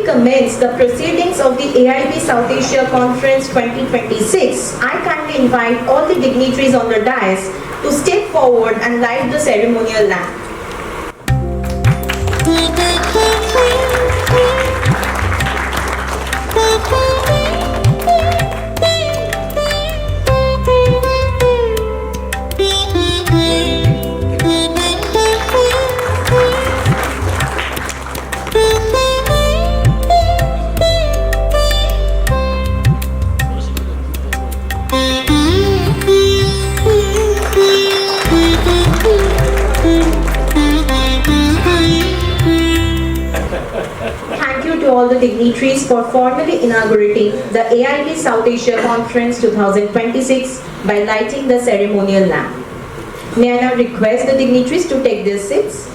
commence the proceedings of the AIB South Asia Conference 2026, I kindly invite all the dignitaries on the dais to step forward and light the ceremonial lamp. All the dignitaries for formally inaugurating the AIB South Asia Conference 2026 by lighting the ceremonial lamp. May I now request the dignitaries to take their seats.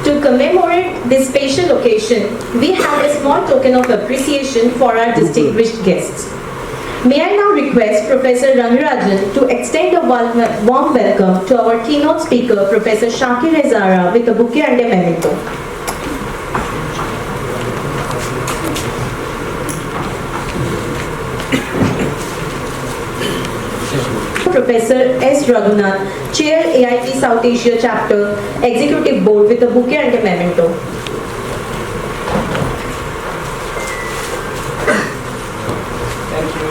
To commemorate this special occasion, we have a small token of appreciation for our distinguished guests. May I now request Professor Rangarajan to extend a warm welcome to our keynote speaker, Professor Zahra, with a bouquet and a memento. Professor S. Raghunath, Chair AIB South Asia Chapter, Executive Board with a bouquet and a memento. Thank you.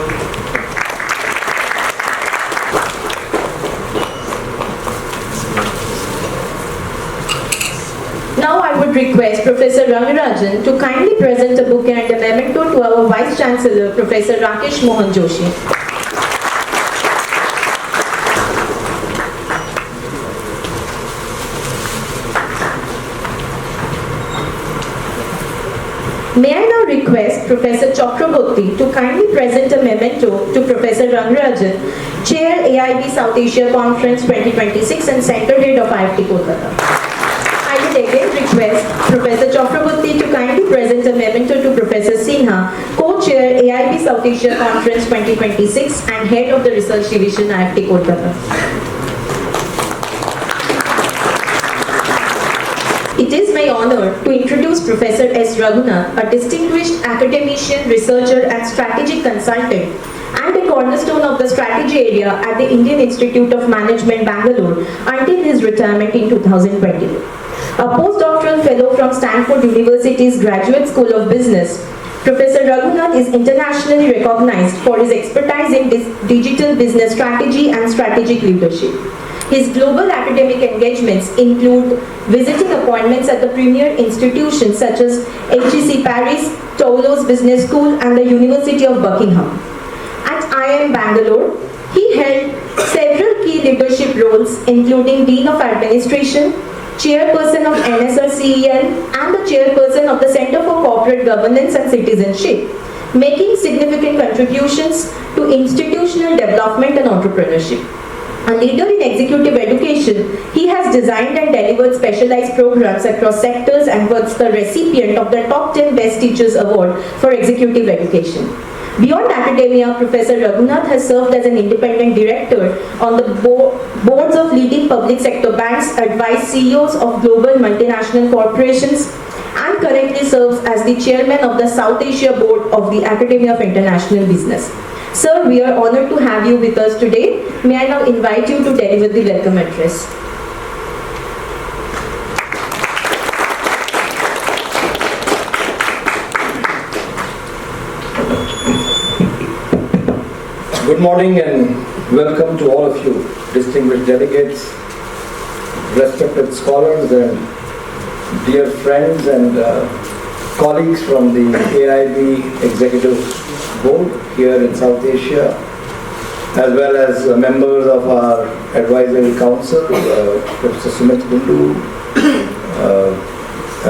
Now I would request Professor Rangarajan to kindly present a bouquet and a memento to our Vice-Chancellor, Professor Rakesh Mohan Joshi. May I now request Professor Chakraborty to kindly present a memento to Professor Rangarajan, Chair AIB South Asia Conference 2026 and Center Head of IIFT Kolkata. I would again request Professor Chakraborty to kindly present a memento to Professor Sinha, Co-Chair AIB South Asia Conference 2026 and Head of the Research Division IIFT Kolkata. It is my honor to introduce Professor S. Raghunath, a distinguished academician, researcher and strategic consultant and a cornerstone of the strategy area at the Indian Institute of Management, Bangalore until his retirement in 2020. A postdoctoral fellow from Stanford University's Graduate School of Business, Professor Raghunath is internationally recognized for his expertise in digital business strategy and strategic leadership. His global academic engagements include visiting appointments at the premier institutions such as HEC Paris, Toulouse Business School and the University of Buckingham. At IIM Bangalore, he held several key leadership roles including Dean of Administration, Chairperson of NSRCEL and the Chairperson of the Center for Corporate Governance and Citizenship, making significant contributions to institutional development and entrepreneurship. A leader in executive education, he has designed and delivered specialized programs across sectors and was the recipient of the Top 10 Best Teachers Award for Executive Education. Beyond academia, Professor Raghunath has served as an independent director on the boards of leading public sector banks, advised CEOs of global multinational corporations, and currently serves as the chairman of the South Asia Board of the Academy of International Business. Sir, we are honored to have you with us today. May I now invite you to deliver the welcome address. Good morning and welcome to all of you, distinguished delegates, respected scholars and dear friends and colleagues from the AIB Executive Board here in South Asia, as well as members of our advisory council, Professor Sumit Kundu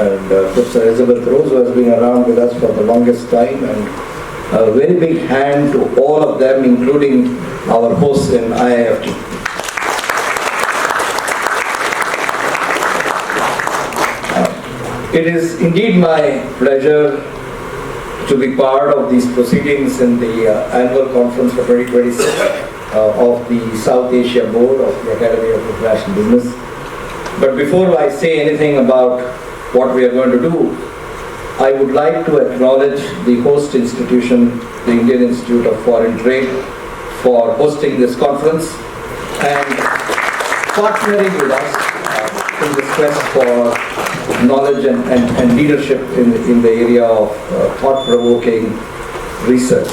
and Professor Elizabeth Rose, who has been around with us for the longest time, and a very big hand to all of them, including our hosts in IIFT. It is indeed my pleasure to be part of these proceedings in the annual conference for 2026 of the South Asia Board of the Academy of International Business. But before I say anything about what we are going to do, I would like to acknowledge the host institution, the Indian Institute of Foreign Trade, for hosting this conference and partnering with us in this quest for knowledge and leadership in the area of thought-provoking research.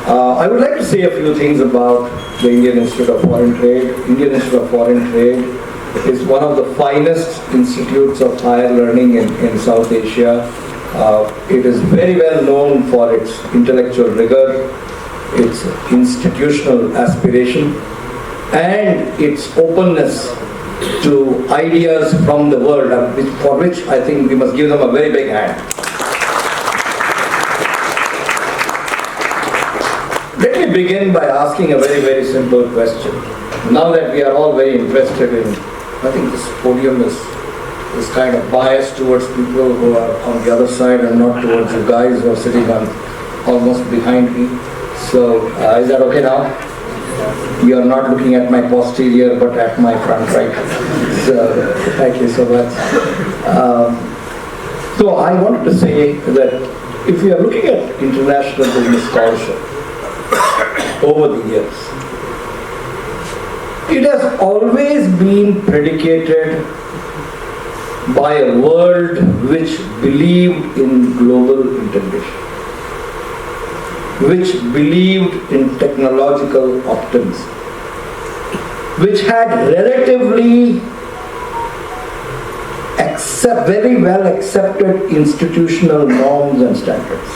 I would like to say a few things about the Indian Institute of Foreign Trade. Indian Institute of Foreign Trade is one of the finest institutes of higher learning in South Asia. It is very well known for its intellectual rigor, its institutional aspiration, and its openness to ideas from the world, for which I think we must give them a very big hand. Let me begin by asking a very, very simple question. Now that we are all very interested in, I think this podium is kind of biased towards people who are on the other side and not towards you guys who are sitting on almost behind me. So, is that okay now? You are not looking at my posterior but at my front, right? So, thank you so much. So I wanted to say that if we are looking at international business scholarship over the years, it has always been predicated by a world which believed in global integration, which believed in technological optimism, which had relatively very well accepted institutional norms and standards.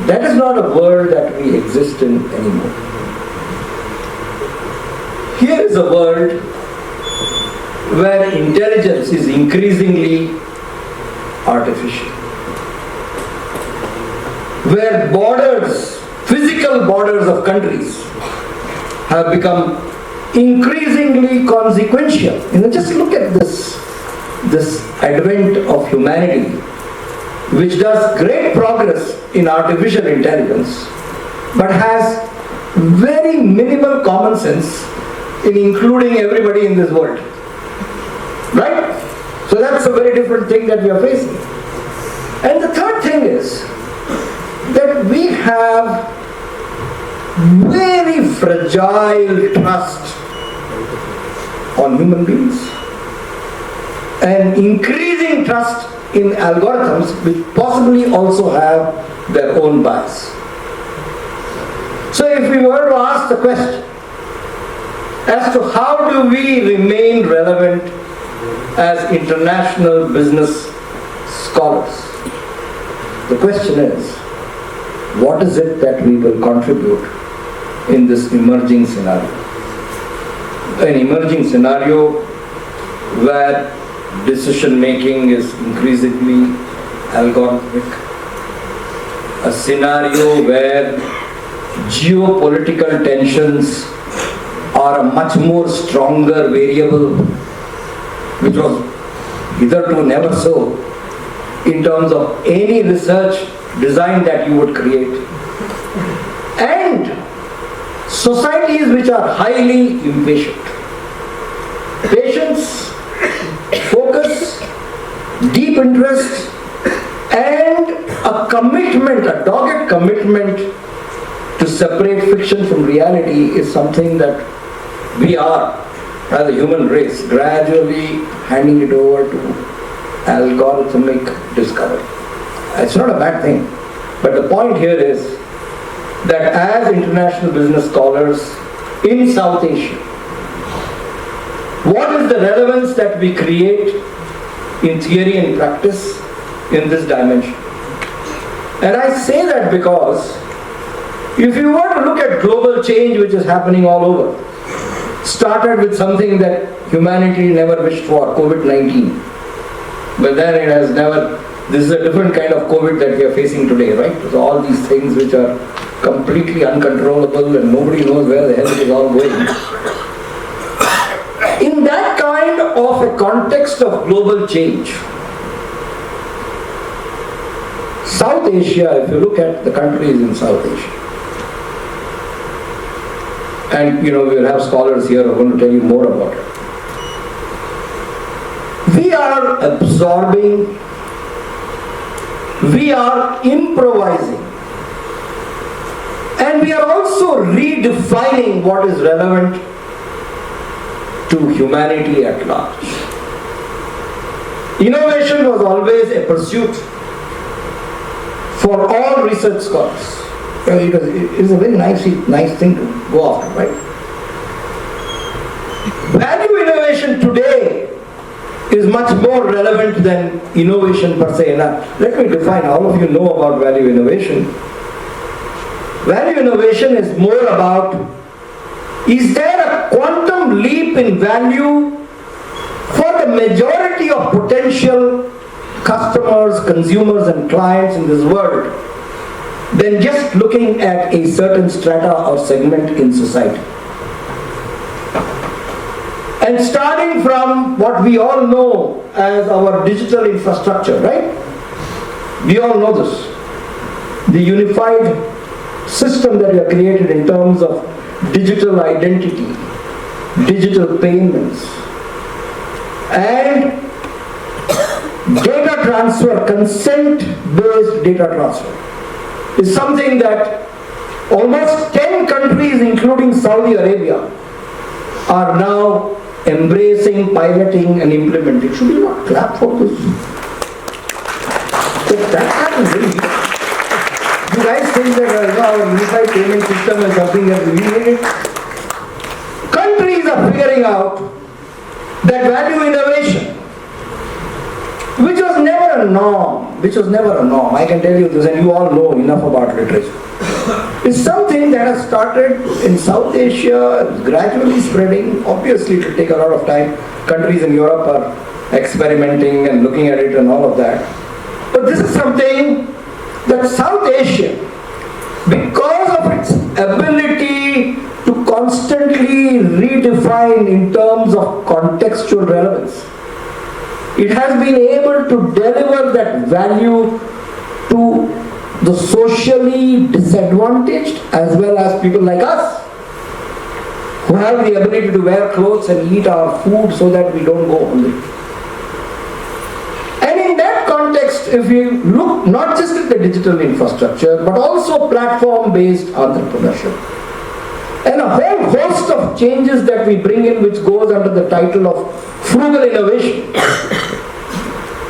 That is not a world that we exist in anymore. Here is a world where intelligence is increasingly artificial, where borders, physical borders of countries have become increasingly consequential. Just look at this advent of humanity, which does great progress in artificial intelligence, but has very minimal common sense in including everybody in this world. Right? So that's a very different thing that we are facing. And the third thing is that we have very fragile trust on human beings and increasing trust in algorithms which possibly also have their own bias. So if we were to ask the question as to how do we remain relevant as international business scholars, the question is, what is it that we will contribute in this emerging scenario? An emerging scenario where decision making is increasingly algorithmic, a scenario where geopolitical tensions are a much more stronger variable, which was hitherto never so in terms of any research design that you would create, and societies which are highly impatient. Patience, focus, deep interest, and a commitment, a dogged commitment to separate fiction from reality is something that we are, as a human race, gradually handing it over to algorithmic discovery. It's not a bad thing, but the point here is that as international business scholars in South Asia, what is the relevance that we create in theory and practice in this dimension? And I say that because if you were to look at global change which is happening all over, started with something that humanity never wished for, COVID-19. But then it has never, this is a different kind of COVID that we are facing today, right? So all these things which are completely uncontrollable and nobody knows where the hell it is all going. In that kind of a context of global change, South Asia, if you look at the countries in South Asia, and we will have scholars here who are going to tell you more about it. We are absorbing we are improvising. And we are also redefining what is relevant to humanity at large. Innovation was always a pursuit for all research scholars. It is a very nice thing to go after, right? Value innovation today is much more relevant than innovation per se. Now, let me define. All of you know about value innovation. Value innovation is more about, is there a quantum leap in value for the majority of potential customers, consumers and clients in this world than just looking at a certain strata or segment in society? And starting from what we all know as our digital infrastructure, right? We all know this. The unified system that we have created in terms of digital identity, digital payments, and data transfer, consent-based data transfer, is something that almost 10 countries, including Saudi Arabia, are now embracing, piloting and implementing. Should you not clap for this? If that happens, really, you guys think that our unified payment system is something that we need? Countries are figuring out that value innovation, which was never a norm, I can tell you this, and you all know enough about literature, is something that has started in South Asia, gradually spreading. Obviously it will take a lot of time. Countries in Europe are experimenting and looking at it and all of that. But this is something that South Asia, because of its ability to constantly redefine in terms of contextual relevance, it has been able to deliver that value to the socially disadvantaged as well as people like us, who have the ability to wear clothes and eat our food so that we don't go hungry. And in that context, if you look not just at the digital infrastructure, but also platform-based entrepreneurship, and a whole host of changes that we bring in, which goes under the title of frugal innovation,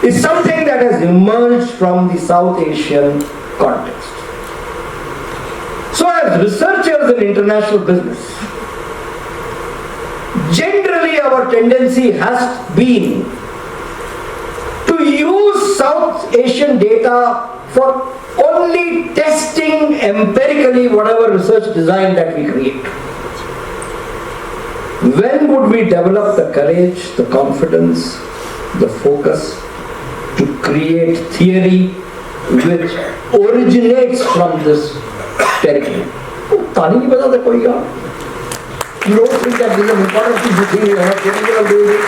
is something that has emerged from the South Asian context. So as researchers in international business, generally our tendency has been to use South Asian data for only testing empirically whatever research design that we create. When would we develop the courage, the confidence, the focus to create theory which originates from this territory? You don't think that this is an important thing to think you are capable of doing it?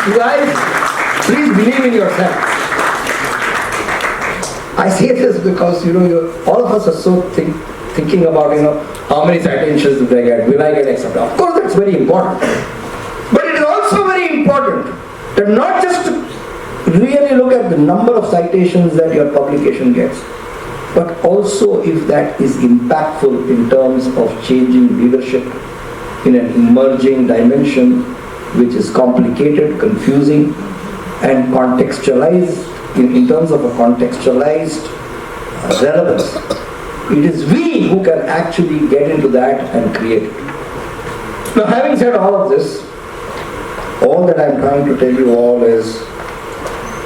You guys, please believe in yourself. I say this because all of us are so thinking about how many citations do they get, will I get accepted? Of course that's very important. But it is also very important that not just to really look at the number of citations that your publication gets, but also if that is impactful in terms of changing leadership in an emerging dimension which is complicated, confusing and contextualized in terms of a contextualized relevance. It is we who can actually get into that and create it. Now, having said all of this, all that I am trying to tell you all is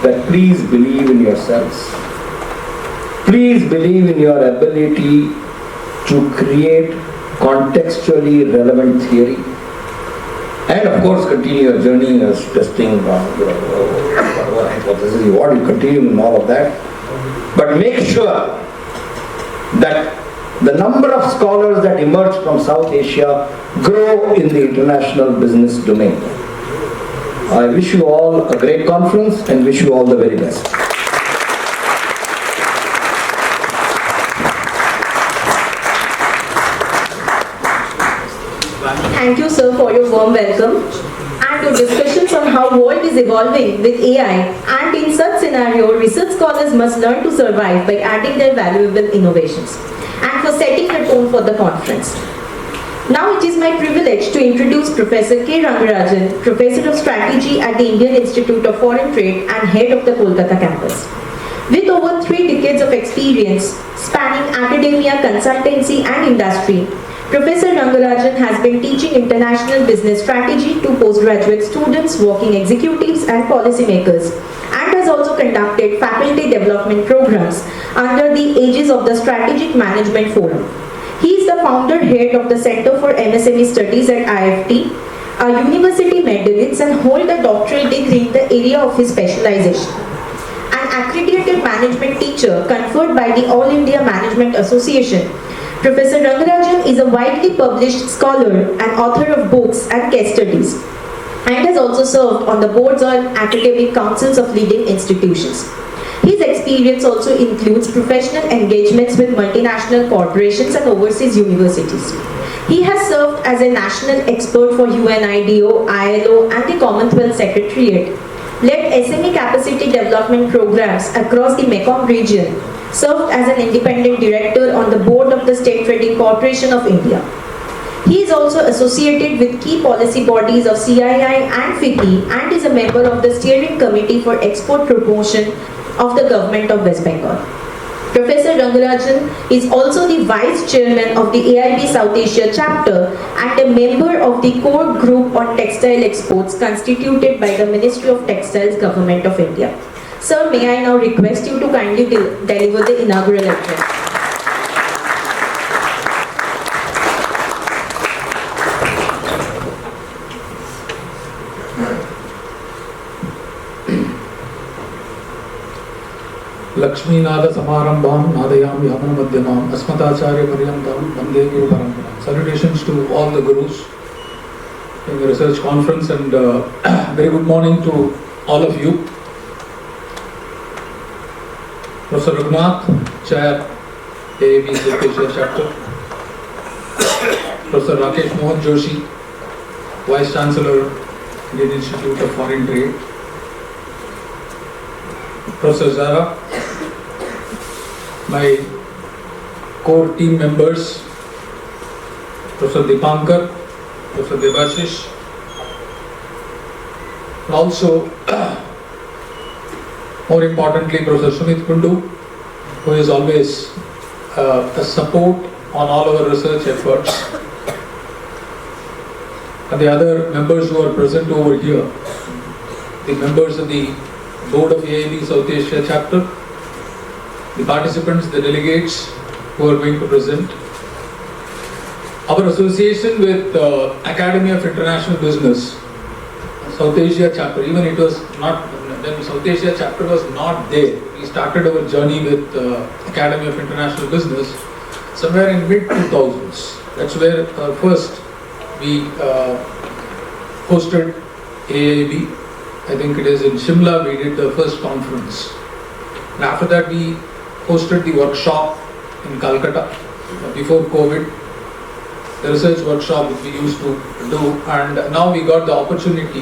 that please believe in yourselves. Please believe in your ability to create contextually relevant theory. And of course continue your journey as testing whatever hypothesis you want, you continue in all of that. But make sure that the number of scholars that emerge from South Asia grow in the international business domain. I wish you all a great conference and wish you all the very best. Thank you, sir, for your warm welcome and your discussions on how world is evolving with AI, and in such scenario, research scholars must learn to survive by adding their valuable innovations and for setting the tone for the conference. Now it is my privilege to introduce Professor K. Rangarajan, Professor of Strategy at the Indian Institute of Foreign Trade and Head of the Kolkata Campus. With over 3 decades of experience spanning academia, consultancy and industry, Professor Rangarajan has been teaching international business strategy to postgraduate students, working executives and policymakers, and has also conducted faculty development programs under the aegis of the Strategic Management Forum. He is the founder head of the Center for MSME Studies at IIFT, a university medalist, and hold a doctoral degree in the area of his specialization. An accredited management teacher conferred by the All India Management Association, Professor Rangarajan is a widely published scholar and author of books and case studies, and has also served on the boards and academic councils of leading institutions. His experience also includes professional engagements with multinational corporations and overseas universities. He has served as a national expert for UNIDO, ILO, and the Commonwealth Secretariat, led SME capacity development programs across the Mekong region, served as an independent director on the board of the State Trading Corporation of India. He is also associated with key policy bodies of CII and FICCI and is a member of the Steering Committee for Export Promotion of the Government of West Bengal. Professor Rangarajan is also the Vice Chairman of the AIB South Asia chapter and a member of the core group on textile exports constituted by the Ministry of Textiles, Government of India. Sir, may I now request you to kindly deliver the inaugural address. Lakshminada Samarambham Nadayami Hamana Madhyamam Asmatacharya Paryantam Vande Guru Paramparam. Salutations to all the gurus in the research conference, and very good morning to all of you. Professor Raghunath, Chair, AIB SAC chapter. Professor Rakesh Mohan Joshi, Vice-Chancellor, Indian Institute of Foreign Trade. Professor Zahra, my core team members, Professor Deepankar, Professor Devashish, and also, more importantly, Professor Sumit Kundu, who is always a support on all our research efforts, and the other members who are present over here, the members of the Board of AIB South Asia chapter, the participants, the delegates who are going to present. Our association with Academy of International Business, South Asia chapter, even it was not, when South Asia chapter was not there, we started our journey with Academy of International Business somewhere in mid-2000s. That's where first we hosted AIB. I think it is in Shimla we did the first conference. And after that we hosted the workshop in Calcutta before COVID, the research workshop which we used to do, and now we got the opportunity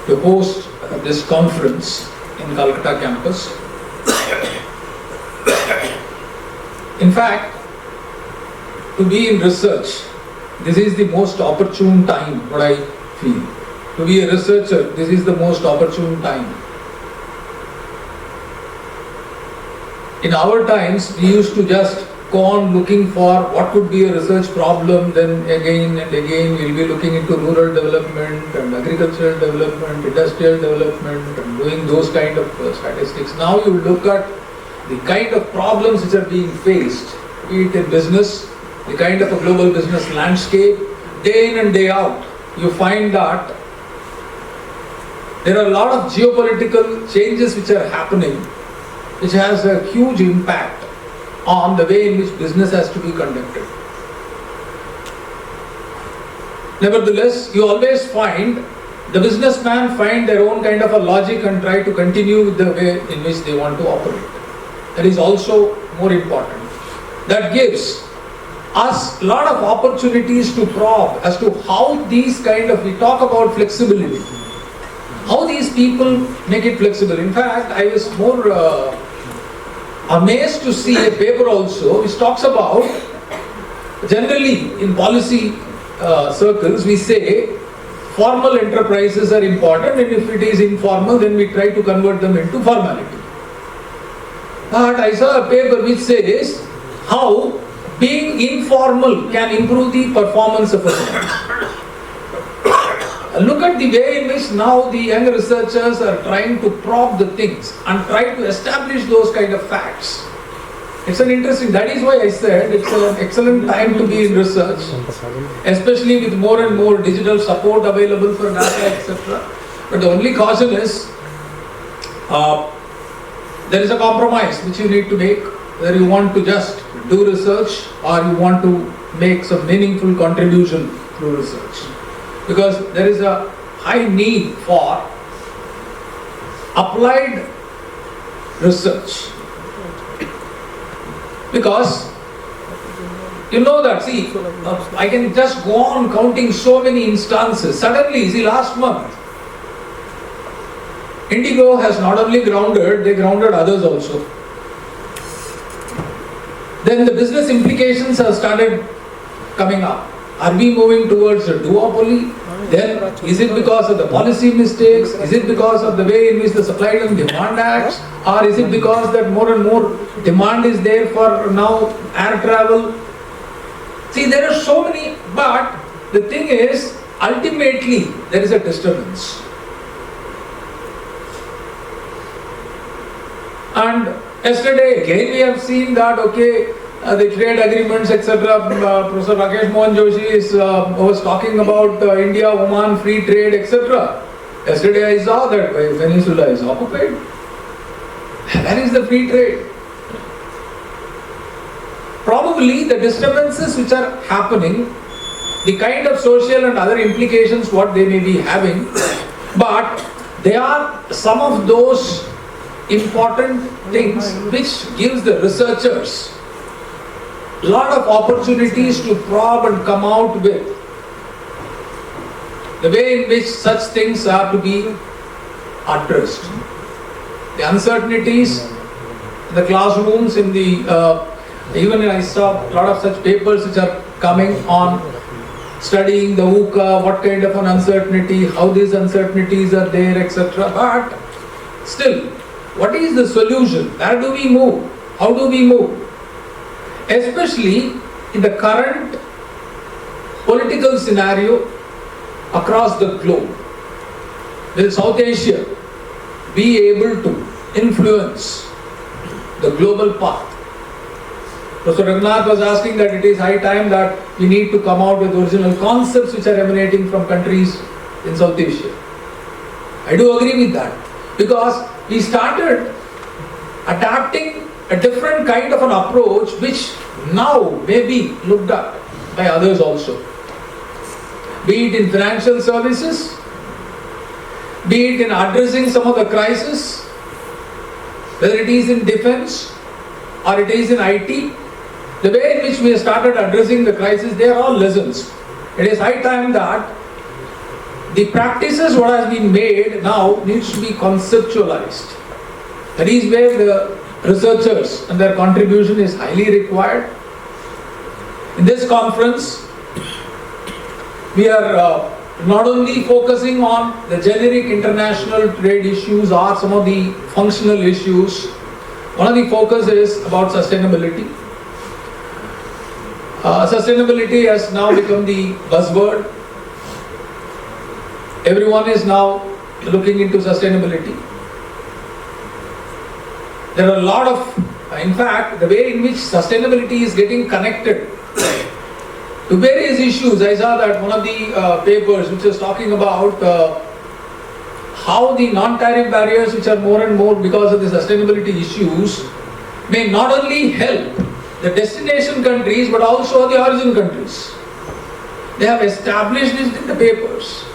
to host this conference in Kolkata campus. In fact, to be in research, this is the most opportune time, what I feel. To be a researcher, this is the most opportune time. In our times, we used to just go on looking for what could be a research problem, then again and again we'll be looking into rural development and agricultural development, industrial development, and doing those kind of statistics. Now you look at the kind of problems which are being faced, be it in business, the kind of a global business landscape, day in and day out, you find that there are a lot of geopolitical changes which are happening, which has a huge impact on the way in which business has to be conducted. Nevertheless, you always find the businessmen find their own kind of a logic and try to continue with the way in which they want to operate. That is also more important. That gives us a lot of opportunities to probe as to how these kind of, we talk about flexibility, how these people make it flexible. In fact, I was more amazed to see a paper also which talks about, generally in policy circles we say formal enterprises are important, and if it is informal then we try to convert them into formality. But I saw a paper which says how being informal can improve the performance of a student. Look at the way in which now the young researchers are trying to probe the things and try to establish those kind of facts. It's an interesting, that is why I said it's an excellent time to be in research, especially with more and more digital support available for data, etc. But the only caution is, there is a compromise which you need to make, whether you want to just do research or you want to make some meaningful contribution through research. Because there is a high need for applied research. Because you know that, see, I can just go on counting so many instances. Suddenly, see, last month, Indigo has not only grounded, they grounded others also. Then the business implications have started coming up. Are we moving towards a duopoly? Then is it because of the policy mistakes? Is it because of the way in which the supply and demand acts? Or is it because that more and more demand is there for now air travel? See, there are so many, but the thing is, ultimately there is a disturbance. And yesterday again we have seen that, okay, the trade agreements, etc. Professor Rakesh Mohan Joshi was talking about India-Oman free trade, etc. Yesterday I saw that peninsula is occupied. That is the free trade. Probably the disturbances which are happening, the kind of social and other implications what they may be having, but they are some of those important things which gives the researchers a lot of opportunities to probe and come out with the way in which such things are to be addressed. The uncertainties in the classrooms, in the even I saw a lot of such papers which are coming on studying the VUCA, what kind of an uncertainty, how these uncertainties are there, etc. But still, what is the solution? Where do we move? How do we move? Especially in the current political scenario across the globe. Will South Asia be able to influence the global path? Professor Raghunath was asking that it is high time that we need to come out with original concepts which are emanating from countries in South Asia. I do agree with that, because we started adapting a different kind of an approach which now may be looked at by others also. Be it in financial services, be it in addressing some of the crisis, whether it is in defense or it is in IT, the way in which we have started addressing the crisis, they are all lessons. It is high time that the practices what has been made now needs to be conceptualized. That is where the researchers and their contribution is highly required. In this conference, we are not only focusing on the generic international trade issues or some of the functional issues. One of the focus is about sustainability. Sustainability has now become the buzzword. Everyone is now looking into sustainability. There are a lot of, in fact, the way in which sustainability is getting connected to various issues. I saw that one of the papers which was talking about how the non-tariff barriers, which are more and more because of the sustainability issues, may not only help the destination countries but also the origin countries. They have established this in the papers.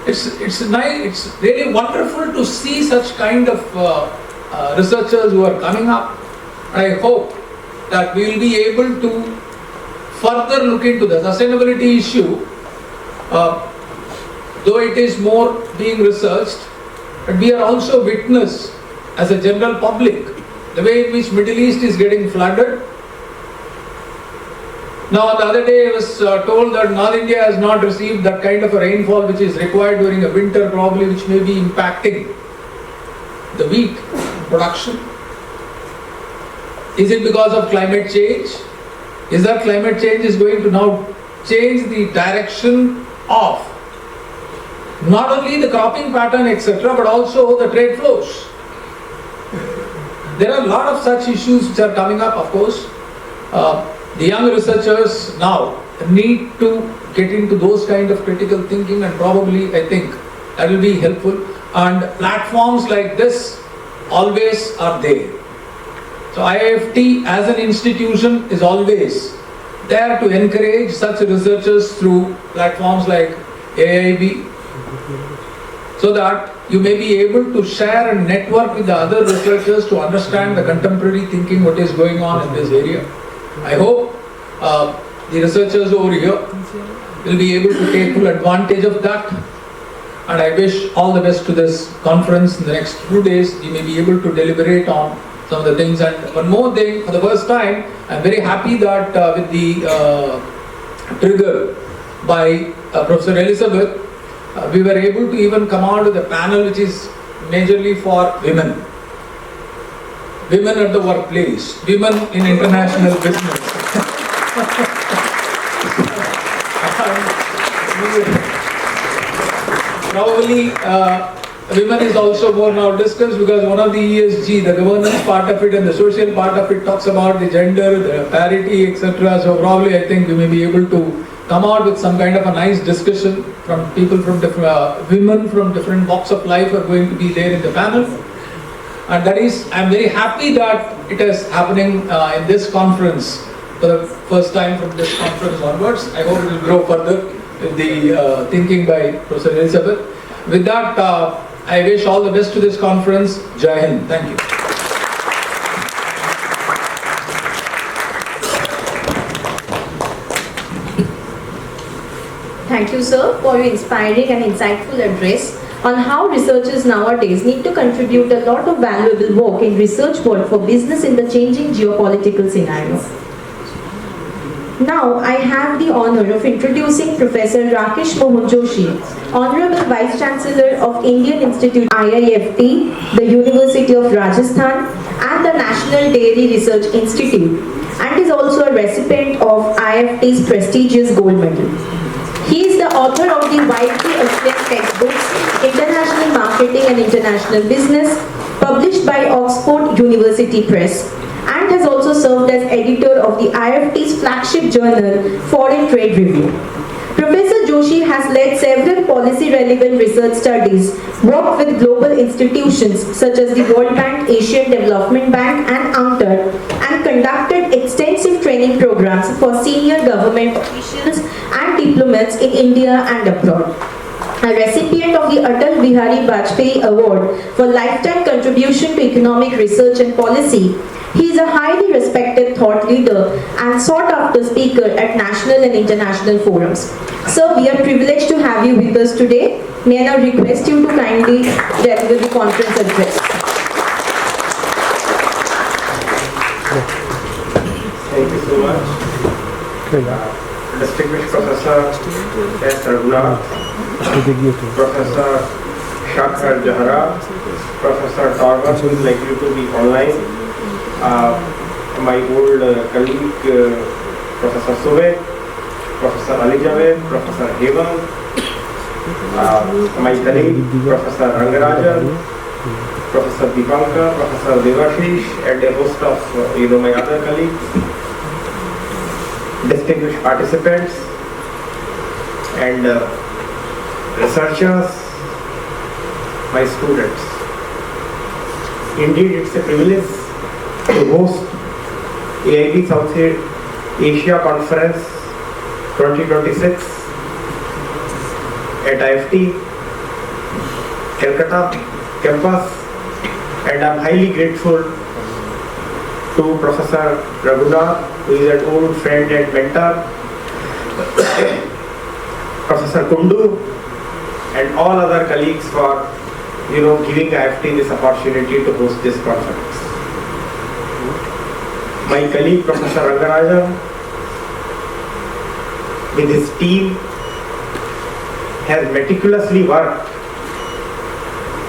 It's nice, it's really wonderful to see such kind of researchers who are coming up. I hope that we will be able to further look into the sustainability issue, though it is more being researched, but we are also witness as a general public the way in which Middle East is getting flooded. Now the other day I was told that North India has not received that kind of a rainfall which is required during a winter, probably, which may be impacting the wheat production. Is it because of climate change? Is that climate change is going to now change the direction of not only the cropping pattern, etc., but also the trade flows? There are a lot of such issues which are coming up, of course. The young researchers now need to get into those kind of critical thinking, and probably I think that will be helpful. And platforms like this always are there. So IIFT as an institution is always there to encourage such researchers through platforms like AIB, so that you may be able to share and network with the other researchers to understand the contemporary thinking, what is going on in this area. I hope the researchers over here will be able to take full advantage of that, and I wish all the best to this conference in the next few days. You may be able to deliberate on some of the things. And one more thing, for the first time, I'm very happy that with the trigger by Professor Elizabeth, we were able to even come out with a panel which is majorly for women. Women at the workplace, women in international business. Probably women is also more now discussed, because one of the ESG, the governance part of it and the social part of it, talks about the gender, the parity, etc. So probably I think we may be able to come out with some kind of a nice discussion from people from different, women from different walks of life are going to be there in the panel. And that is, I am very happy that it is happening in this conference for the first time from this conference onwards. I hope it will grow further with the thinking by Professor Elizabeth. With that, I wish all the best to this conference. Jai Hind. Thank you. Thank you, sir, for your inspiring and insightful address on how researchers nowadays need to contribute a lot of valuable work in research world for business in the changing geopolitical scenario. Now, I have the honor of introducing Professor Rakesh Mohan Joshi, Honorable Vice-Chancellor of Indian Institute IIFT, the University of Rajasthan, and the National Dairy Research Institute, and is also a recipient of IIFT's prestigious gold medal. He is the author of the widely acclaimed textbooks International Marketing and International Business, published by Oxford University Press, and has also served as editor of the IIFT's flagship journal, Foreign Trade Review. Professor Joshi has led several policy-relevant research studies, worked with global institutions such as the World Bank, Asian Development Bank, and UNCTAD, and conducted extensive training programs for senior government officials and diplomats in India and abroad. A recipient of the Atal Bihari Vajpayee Award for lifetime contribution to economic research and policy, he is a highly respected thought leader and sought-after speaker at national and international forums. Sir, we are privileged to have you with us today. May I now request you to kindly deliver the conference address. Thank you so much. Distinguished Professor S. Raghunath, Professor Zahra, Professor Torben, who is likely to be online, my old colleague Professor Sube, Professor Ali Javed, Professor Hevan, my colleague Professor Rangarajan, Professor Deepankar, Professor Devashish, and a host of my other colleagues, distinguished participants and researchers, my students. Indeed, it's a privilege to host AIB South Asia Conference 2026 at IIFT Kolkata Campus, and I'm highly grateful to Professor Raghunath, who is an old friend and mentor, Professor Kundu, and all other colleagues for giving IIFT this opportunity to host this conference. My colleague Professor Rangarajan with his team has meticulously worked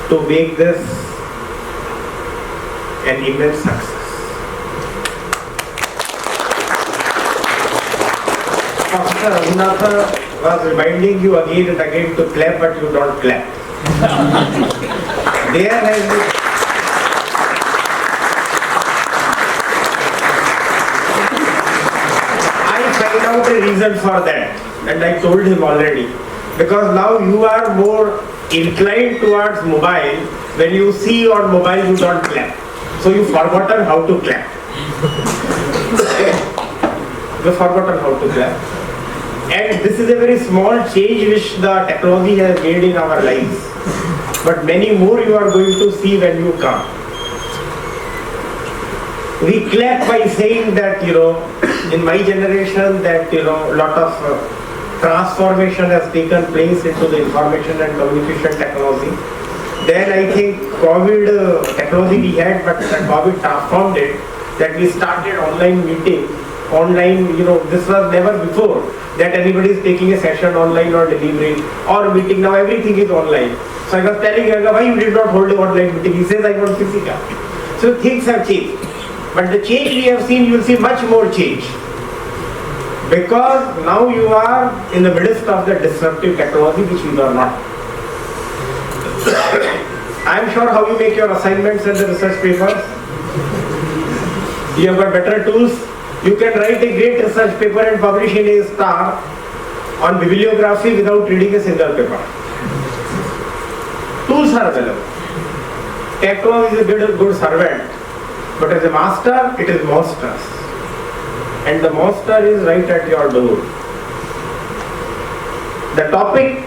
to make this an immense success. Professor Raghunath was reminding you again and again to clap, but you don't clap. There has been out a reason for that, and I told him already, because now you are more inclined towards mobile. When you see on mobile, you don't clap, so you forgotten how to clap. You forgotten how to clap, and this is a very small change which the technology has made in our lives, but many more you are going to see when you come. We clap by saying that, in my generation that, lot of transformation has taken place into the information and communication technology. Then I think COVID technology we had, but COVID transformed it, that we started online meeting. Online, this was never before that anybody is taking a session online or delivery or meeting. Now everything is online. So I was telling him, why you did not hold an online meeting? He says, I want physical. So things have changed. But the change we have seen, you will see much more change. Because now you are in the midst of the disruptive technology which we were not. I am sure how you make your assignments and the research papers. You have got better tools. You can write a great research paper and publish in a star on bibliography without reading a single paper. Tools are available. Technology is a good servant. But as a master, it is monsters. And the monster is right at your door. The topic,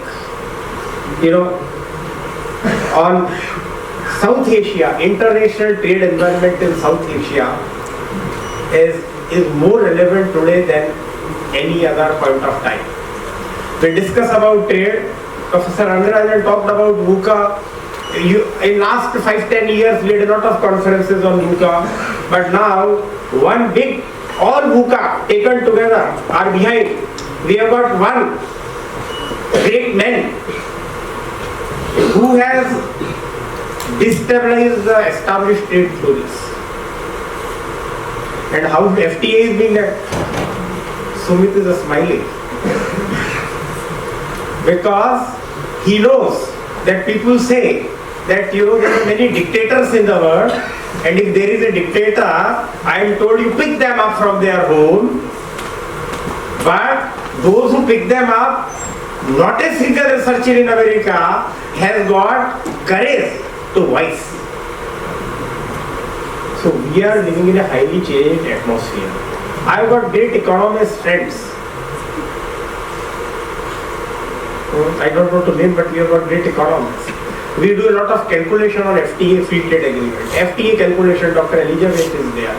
on South Asia, international trade environment in South Asia is more relevant today than any other point of time. We discuss about trade. Professor Rangarajan talked about VUCA. In last 5-10 years, we had a lot of conferences on VUCA, but now one big, all VUCA taken together are behind. We have got one great man who has destabilized the established trade through this. And how FTA is being that? Sumit is smiling because he knows that people say that there are many dictators in the world, and if there is a dictator, I am told you pick them up from their home, but those who pick them up, not a single researcher in America has got courage to voice. So we are living in a highly changed atmosphere. I have got great economist friends. I don't want to name, but we have got great economists. We do a lot of calculation on FTA, free trade agreement. FTA calculation, Dr. Elizabeth is there.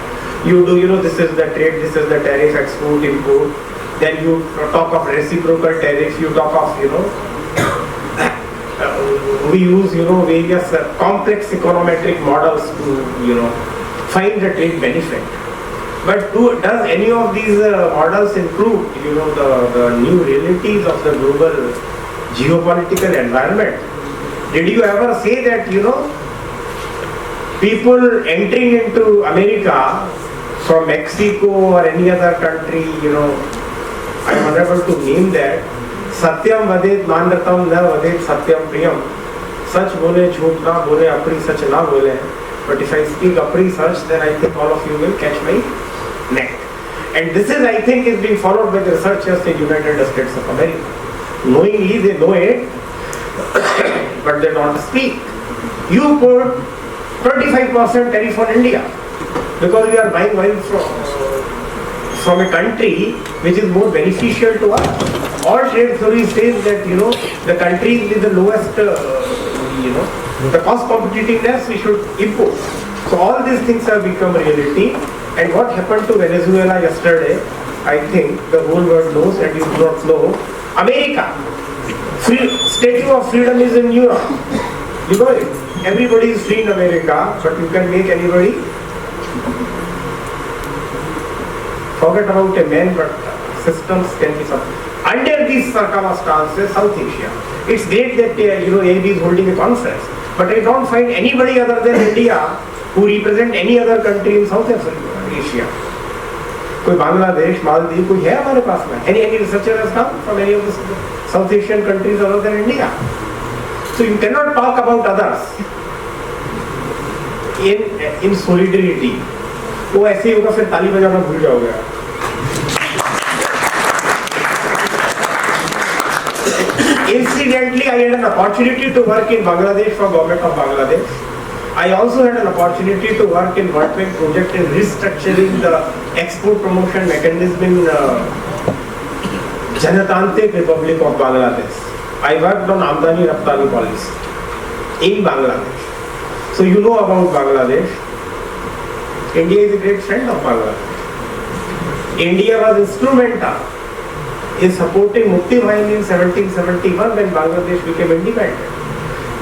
You do, this is the trade, this is the tariff, export, import. Then you talk of reciprocal tariff, you talk of, we use, various complex econometric models to, find the trade benefit. But does any of these models include, the new realities of the global geopolitical environment? Did you ever say that, people entering into America from Mexico or any other country, I am unable to name that. Satyam vadet mandatam na vadet satyam priyam. Sach bole jhoot na bole apri sach na bole. But if I speak apri sach, then I think all of you will catch my neck. And this is, I think, is being followed by the researchers in United States of America. Knowingly they know it, but they don't speak. You put 25% tariff on India because we are buying oil from a country which is more beneficial to us. All trade theory says that the countries with the lowest the cost competitiveness we should import. So all these things have become reality. And what happened to Venezuela yesterday, I think the whole world knows, and you do not know. America, Statue of Freedom is in New York. You know it. Everybody is free in America, but you can make anybody forget about a man, but systems can be something. Under these circumstances, South Asia. It's great that AIB is holding a conference, but I don't find anybody other than India who represent any other country in South Asia. कोई बांग्लादेश, मालदीव, कोई है हमारे पास में? Any researcher has come from any of the South Asian countries other than India? So you cannot talk about others in solidarity. वो ऐसे ही होगा, फिर ताली बजाना भूल जाओगे. Incidentally, I had an opportunity to work in Bangladesh for government of Bangladesh. I also had an opportunity to work in World Bank project in restructuring the export promotion mechanism in Janatantric Republic of Bangladesh. I worked on Amdani Raftani policy in Bangladesh. So you know about Bangladesh. India is a great friend of Bangladesh. India was instrumental in supporting Mukti Bahini in 1771 when Bangladesh became independent.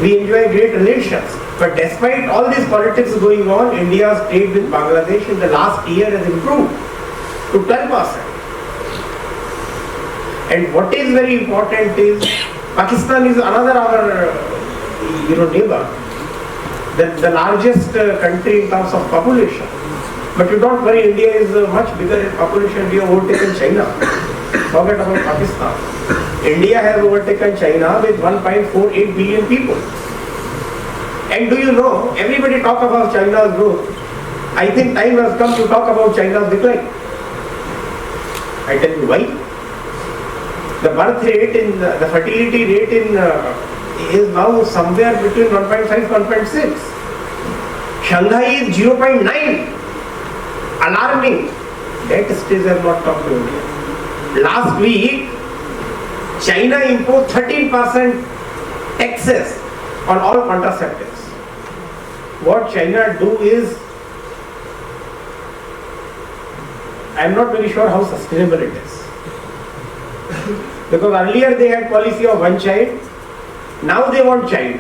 We enjoy great relations. But despite all these politics going on, India's trade with Bangladesh in the last year has improved to 12%. And what is very important is Pakistan is another our neighbor, the largest country in terms of population. But you don't worry, India is much bigger in population. We have overtaken China. Forget about Pakistan. India has overtaken China with 1.48 billion people. And do you know, everybody talk about China's growth. I think time has come to talk about China's decline. I tell you why. The birth rate in the fertility rate in is now somewhere between 1.5 1.6. Shanghai is 0.9. Alarming. That stage has not come to India. Last week, China imposed 13% taxes on all contraceptives. What China do is, I am not very sure how sustainable it is. Because earlier they had policy of one child, now they want child.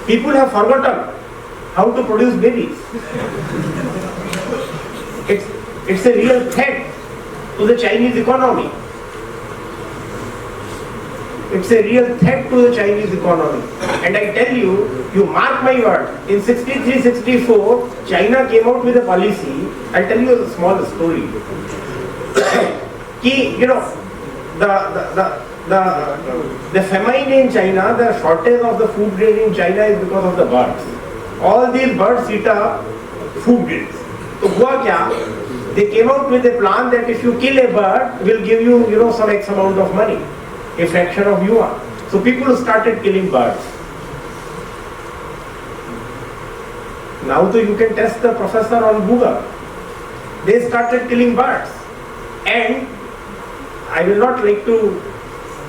People have forgotten how to produce babies. It's a real threat to the Chinese economy. It's a real threat to the Chinese economy. And I tell you, you mark my word, in 63-64, China came out with a policy. I'll tell you a small story. The famine in China, the shortage of the food grain in China is because of the birds. All these birds eat up food grains. So hua kya? They came out with a plan that if you kill a bird, we'll give you, some X amount of money, a fraction of yuan. So people started killing birds. Now you can test the professor on Google. They started killing birds. And I will not like to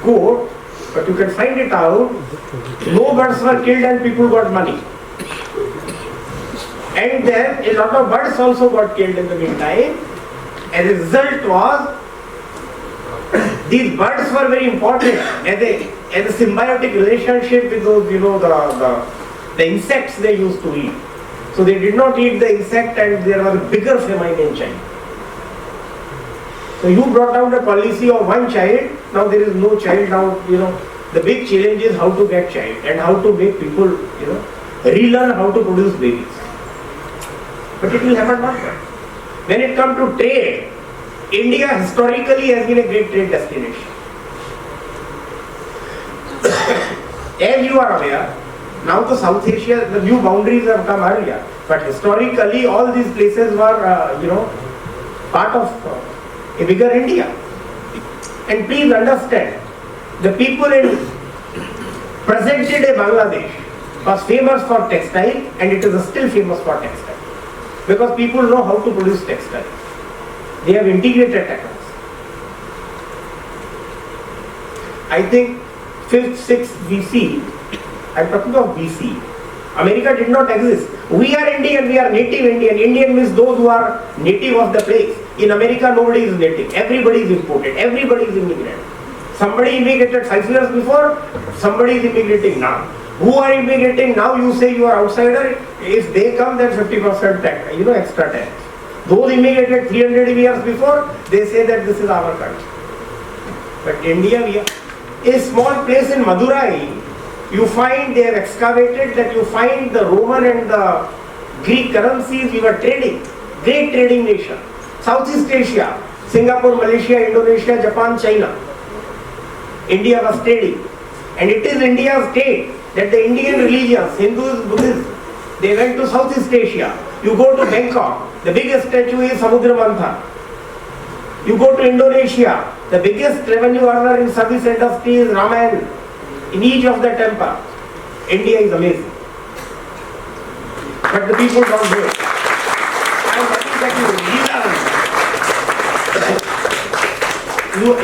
quote, but you can find it out. No birds were killed and people got money. And then a lot of birds also got killed in the meantime. And the result was, these birds were very important as a symbiotic relationship with those, the insects they used to eat. So they did not eat the insect and there was a bigger famine in China. So you brought out a policy of one child, now there is no child. Now, the big challenge is how to get child and how to make people, relearn how to produce babies. But it will happen not that. When it comes to trade, India historically has been a great trade destination. As you are aware, now to South Asia, the new boundaries have come earlier. But historically, all these places were, part of a bigger India. And please understand, the people in present day Bangladesh was famous for textile and it is still famous for textile. Because people know how to produce textile. They have integrated techniques. I think 5th, 6th BC, I'm talking of BC, America did not exist. We are Indian, we are native Indian. Indian means those who are native of the place. In America, nobody is native. Everybody is imported. Everybody is immigrant. Somebody immigrated 5 years before, somebody is immigrating now. Who are immigrating now? You say you are outsider. If they come, then 50% tax, extra tax. Those immigrated 300 years before, they say that this is our country. But India, a small place in Madurai, you find they have excavated that you find the Roman and the Greek currencies we were trading. Great trading nation. Southeast Asia, Singapore, Malaysia, Indonesia, Japan, China. India was trading. And it is India's state that the Indian religions, Hindus, Buddhists, they went to Southeast Asia. You go to Bangkok, the biggest statue is Samudra Manthan. You go to Indonesia, the biggest revenue earner in service industry is Ramayana. In each of the temple, India is amazing. But the people don't do it. I am happy that you relearn.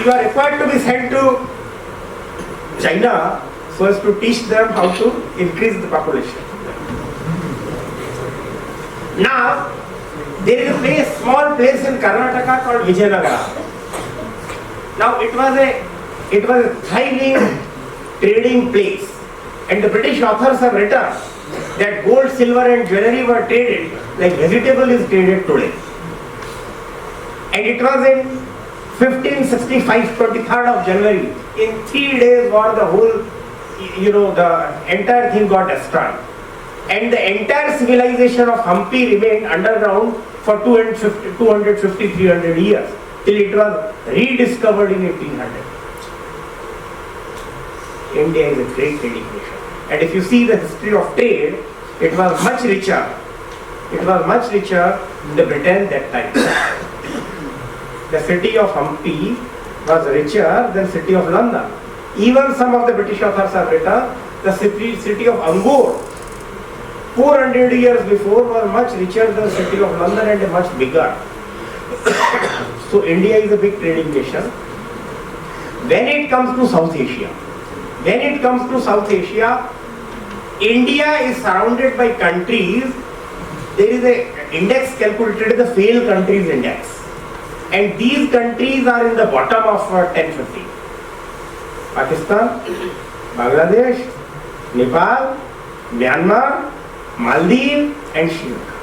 You are required to be sent to China so as to teach them how to increase the population. Now, there is a small place in Karnataka called Vijayanagara. Now, it was a thriving trading place, and the British authors have written that gold, silver and jewelry were traded like vegetable is traded today. And it was in 1565, 23rd of January, in 3 days war the whole, the entire thing got destroyed. And the entire civilization of Hampi remained underground for 250, 300 years, till it was rediscovered in 1800. India is a great trading nation. And if you see the history of trade, it was much richer. It was much richer in the Britain that time. The city of Hampi was richer than city of London. Even some of the British authors have written the city of Angkor 400 years before was much richer than the city of London and much bigger. So India is a big trading nation. When it comes to South Asia, India is surrounded by countries. There is an index calculated, the failed countries index. And these countries are in the bottom of 1050. Pakistan, Bangladesh, Nepal, Myanmar, Maldives and Sri Lanka.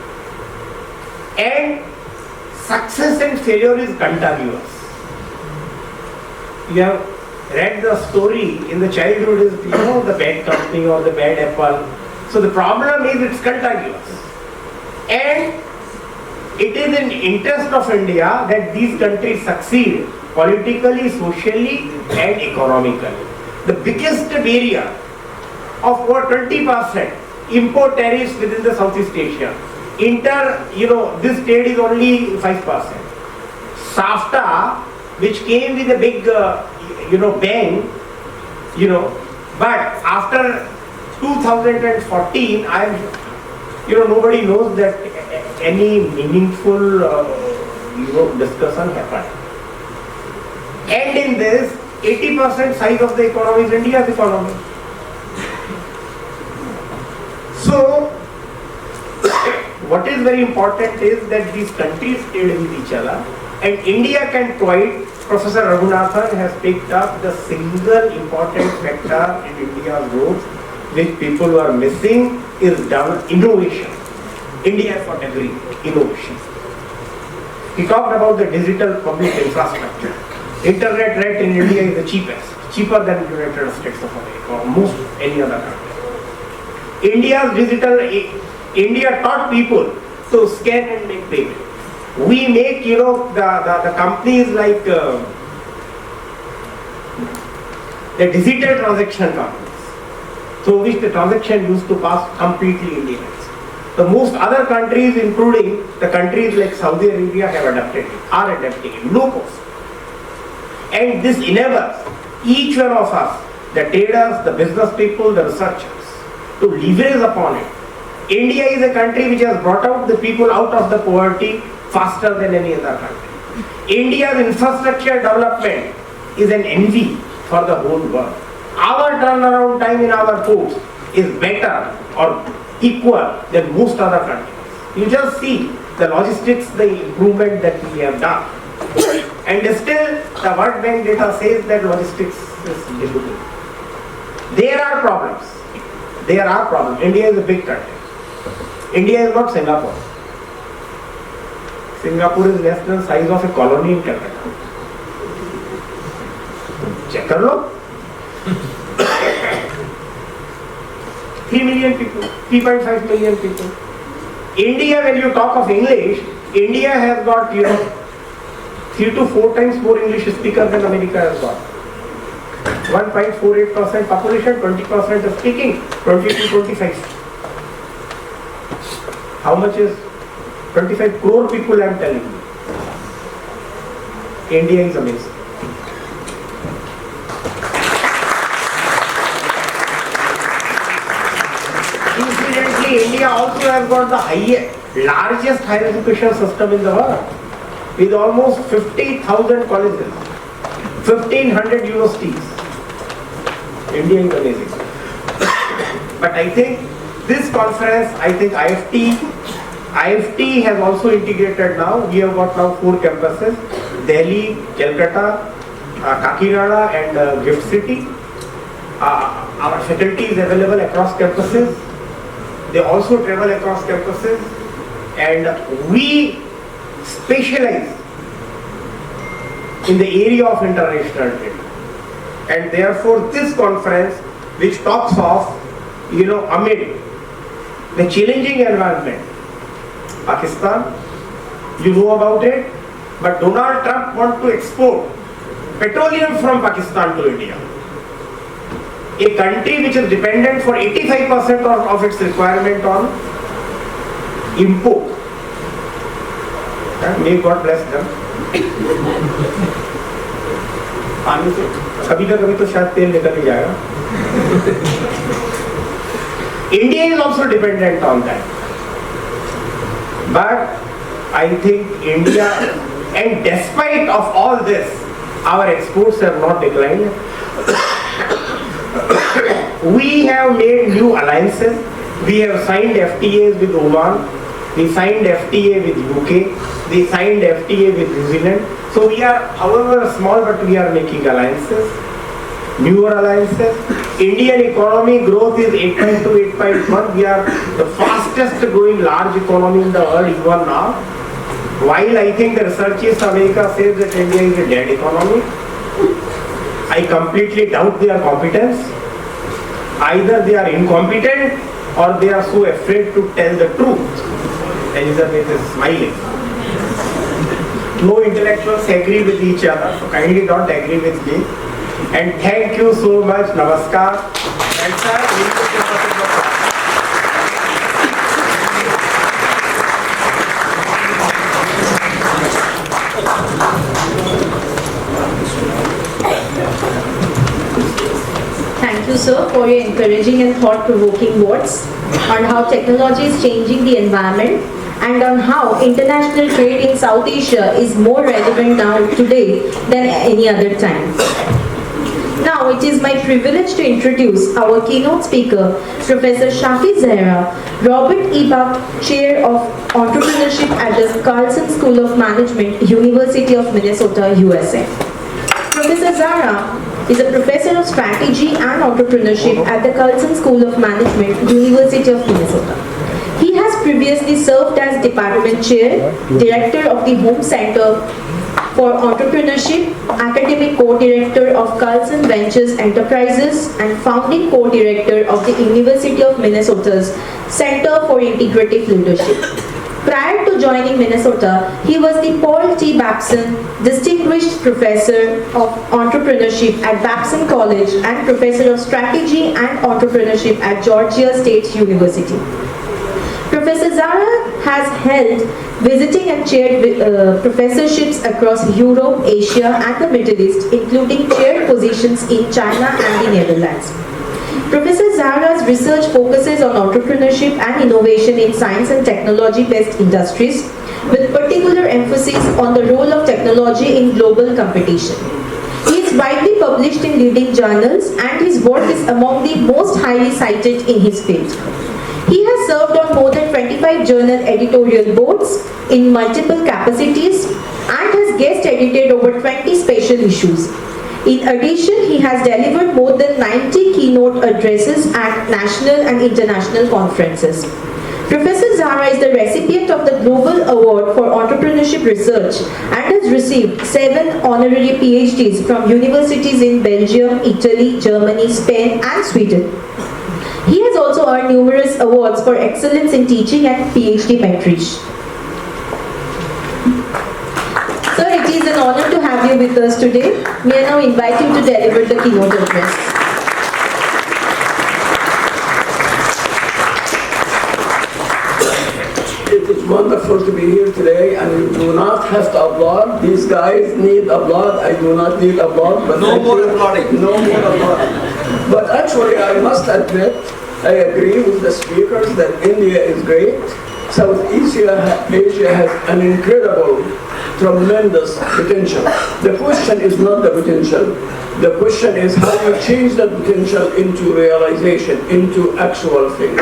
And success and failure is contiguous. You have read the story in the childhood is, the bad company or the bad apple. So the problem is it's contiguous. And it is in interest of India that these countries succeed politically, socially and economically. The biggest barrier of over 20% import tariffs within the Southeast Asia. This trade is only 5%. SAFTA, which came with a big, bang, but after 2014, nobody knows that any meaningful, discussion happened. And in this, 80% size of the economy is India's economy. So, what is very important is that these countries trade with each other, and India can provide. Professor Raghunath has picked up the single important factor in India's growth, which people are missing, is innovation. India has got every innovation. He talked about the digital public infrastructure. Internet rate in India is the cheapest, cheaper than the United States of America or most any other country. India taught people to scan and make payment. We make, the companies like the digital transaction companies, through which the transaction used to pass completely in the hands. The most other countries, including the countries like Saudi Arabia, are adapting it, low cost. And this enables each one of us, the traders, the business people, the researchers, to leverage upon it. India is a country which has brought out the people out of the poverty faster than any other country. India's infrastructure development is an envy for the whole world. Our turnaround time in our ports is better or equal than most other countries. You just see the logistics, the improvement that we have done. And still the World Bank data says that logistics is difficult. There are problems. There are problems. India is a big country. India is not Singapore. Singapore is less than the size of a colony in Calcutta. Check kar lo. 3 million people, 3.5 million people. India, when you talk of English, India has got, 3 to 4 times more English speakers than America has got. 1.48% population, 20% is speaking, 20 to 25. How much is 25 crore people, I am telling you. India is amazing. Incidentally, India also has got the largest higher education system in the world, with almost 50,000 colleges, 1,500 universities. India is amazing. But I think this conference, IIFT has also integrated now. We have got now 4 campuses: Delhi, Calcutta, Kakinada and Gift City. Our faculty is available across campuses. They also travel across campuses, and we specialize in the area of international trade. And therefore this conference, which talks of, amid the challenging environment, Pakistan, you know about it, but Donald Trump wants to export petroleum from Pakistan to India, a country which is dependent for 85% of its requirement on import. May God bless them. पानी से कभी ना कभी तो शायद तेल निकल ही जाएगा. India is also dependent on that. But I think India, and despite of all this, our exports have not declined. We have made new alliances. We have signed FTAs with Oman. We signed FTA with UK. We signed FTA with New Zealand. So we are, however small, but we are making alliances, newer alliances. Indian economy growth is 8.2, 8.1. We are the fastest growing large economy in the world even now. While I think the researchers in America says that India is a dead economy, I completely doubt their competence. Either they are incompetent or they are so afraid to tell the truth. Elizabeth is smiling. No intellectuals agree with each other, so kindly don't agree with me. And thank you so much. Namaskar. And sir, Thank you, sir, for your encouraging and thought-provoking words on how technology is changing the environment and on how international trade in South Asia is more relevant now today than any other time. Now it is my privilege to introduce our keynote speaker, Professor Zahra, Robert E. Buck Chair of Entrepreneurship at the Carlson School of Management, University of Minnesota, USA. Professor Zahra is a professor of strategy and entrepreneurship at the Carlson School of Management, University of Minnesota. He has previously served as Department Chair, Director of the Home Center for Entrepreneurship, Academic Co-Director of Carlson Ventures Enterprises, and Founding Co-Director of the University of Minnesota's Center for Integrative Leadership. Prior to joining Minnesota, he was the Paul T. Babson Distinguished Professor of Entrepreneurship at Babson College and Professor of Strategy and Entrepreneurship at Georgia State University. Professor Zahra has held visiting and chaired professorships across Europe, Asia and the Middle East, including chaired positions in China and the Netherlands. Professor Zahra's research focuses on entrepreneurship and innovation in science and technology-based industries, with particular emphasis on the role of technology in global competition. He is widely published in leading journals, and his work is among the most highly cited in his field. He has served on more than 25 journal editorial boards in multiple capacities and has guest edited over 20 special issues. In addition, he has delivered more than 90 keynote addresses at national and international conferences. Professor Zahra is the recipient of the Global Award for Entrepreneurship Research and has received 7 honorary PhDs from universities in Belgium, Italy, Germany, Spain and Sweden. He has also earned numerous awards for excellence in teaching and PhD mentorship. Sir, it is an honor to have you with us today. May I now invite you to deliver the keynote address. It is wonderful to be here today, and you do not have to applaud. These guys need applaud. I do not need applaud. But No more applauding. No more applauding. But actually, I must admit, I agree with the speakers that India is great. Southeast Asia has an incredible, tremendous potential. The question is not the potential. The question is how you change that potential into realization, into actual things.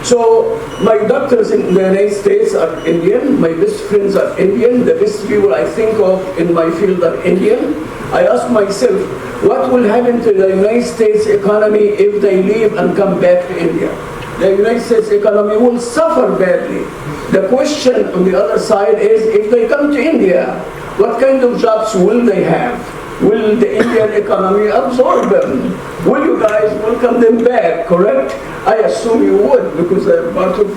So my doctors in the United States are Indian, my best friends are Indian, the best people I think of in my field are Indian. I ask myself, what will happen to the United States economy if they leave and come back to India? The United States economy will suffer badly. The question on the other side is, if they come to India, what kind of jobs will they have? Will the Indian economy absorb them? Will you guys welcome them back, correct? I assume you would, because they're part of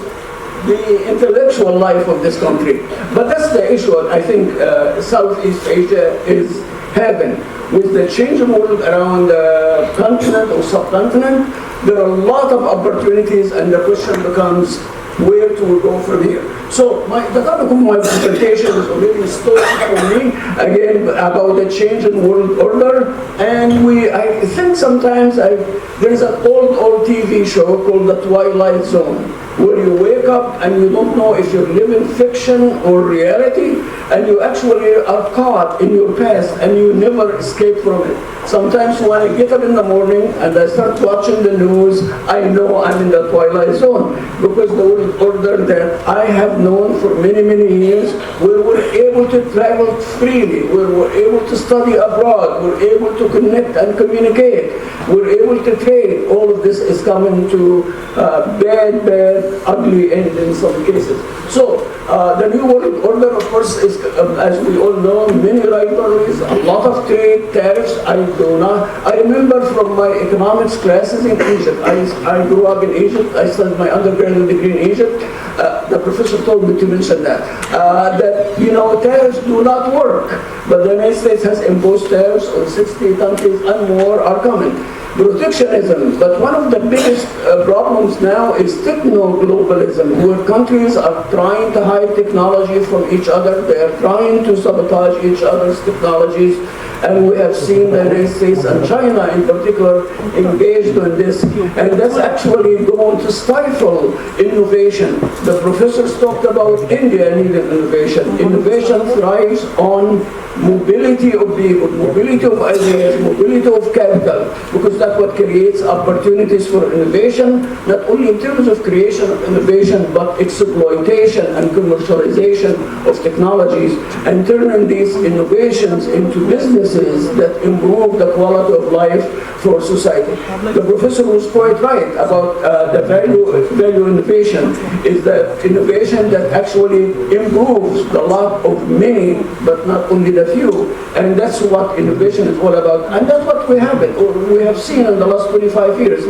the intellectual life of this country. But that's the issue I think Southeast Asia is having. With the changing world around the continent or subcontinent, there are a lot of opportunities, and the question becomes, where to go from here? So the topic of my presentation is already stored for me, again, about the change in world order. And I think sometimes there is an old TV show called The Twilight Zone, where you wake up and you don't know if you're living fiction or reality, and you actually are caught in your past and you never escape from it. Sometimes when I get up in the morning and I start watching the news, I know I'm in the twilight zone, because the world order that I have known for many, many years, we were able to travel freely, we were able to study abroad, we were able to connect and communicate, we were able to trade. All of this is coming to bad, ugly end in some cases. So the new world order, of course, is, as we all know, many rivalries, a lot of trade, tariffs. I remember from my economics classes in Egypt. I grew up in Egypt. I studied my undergraduate degree in Egypt. The professor told me to mention that tariffs do not work, but the United States has imposed tariffs on 60 countries and more are coming. Protectionism, but one of the biggest problems now is techno-globalism, where countries are trying to hide technology from each other, they are trying to sabotage each other's technologies, and we have seen the United States and China in particular engaged in this, and that's actually going to stifle innovation. The professors talked about India needing innovation. Innovation thrives on mobility of people, mobility of ideas, mobility of capital, because that's what creates opportunities for innovation, not only in terms of creation of innovation, but exploitation and commercialization of technologies, and turning these innovations into businesses that improve the quality of life for society. The professor was quite right about the value innovation is the innovation that actually improves the lot of many, but not only the few. And that's what innovation is all about. And that's what we have seen in the last 25 years.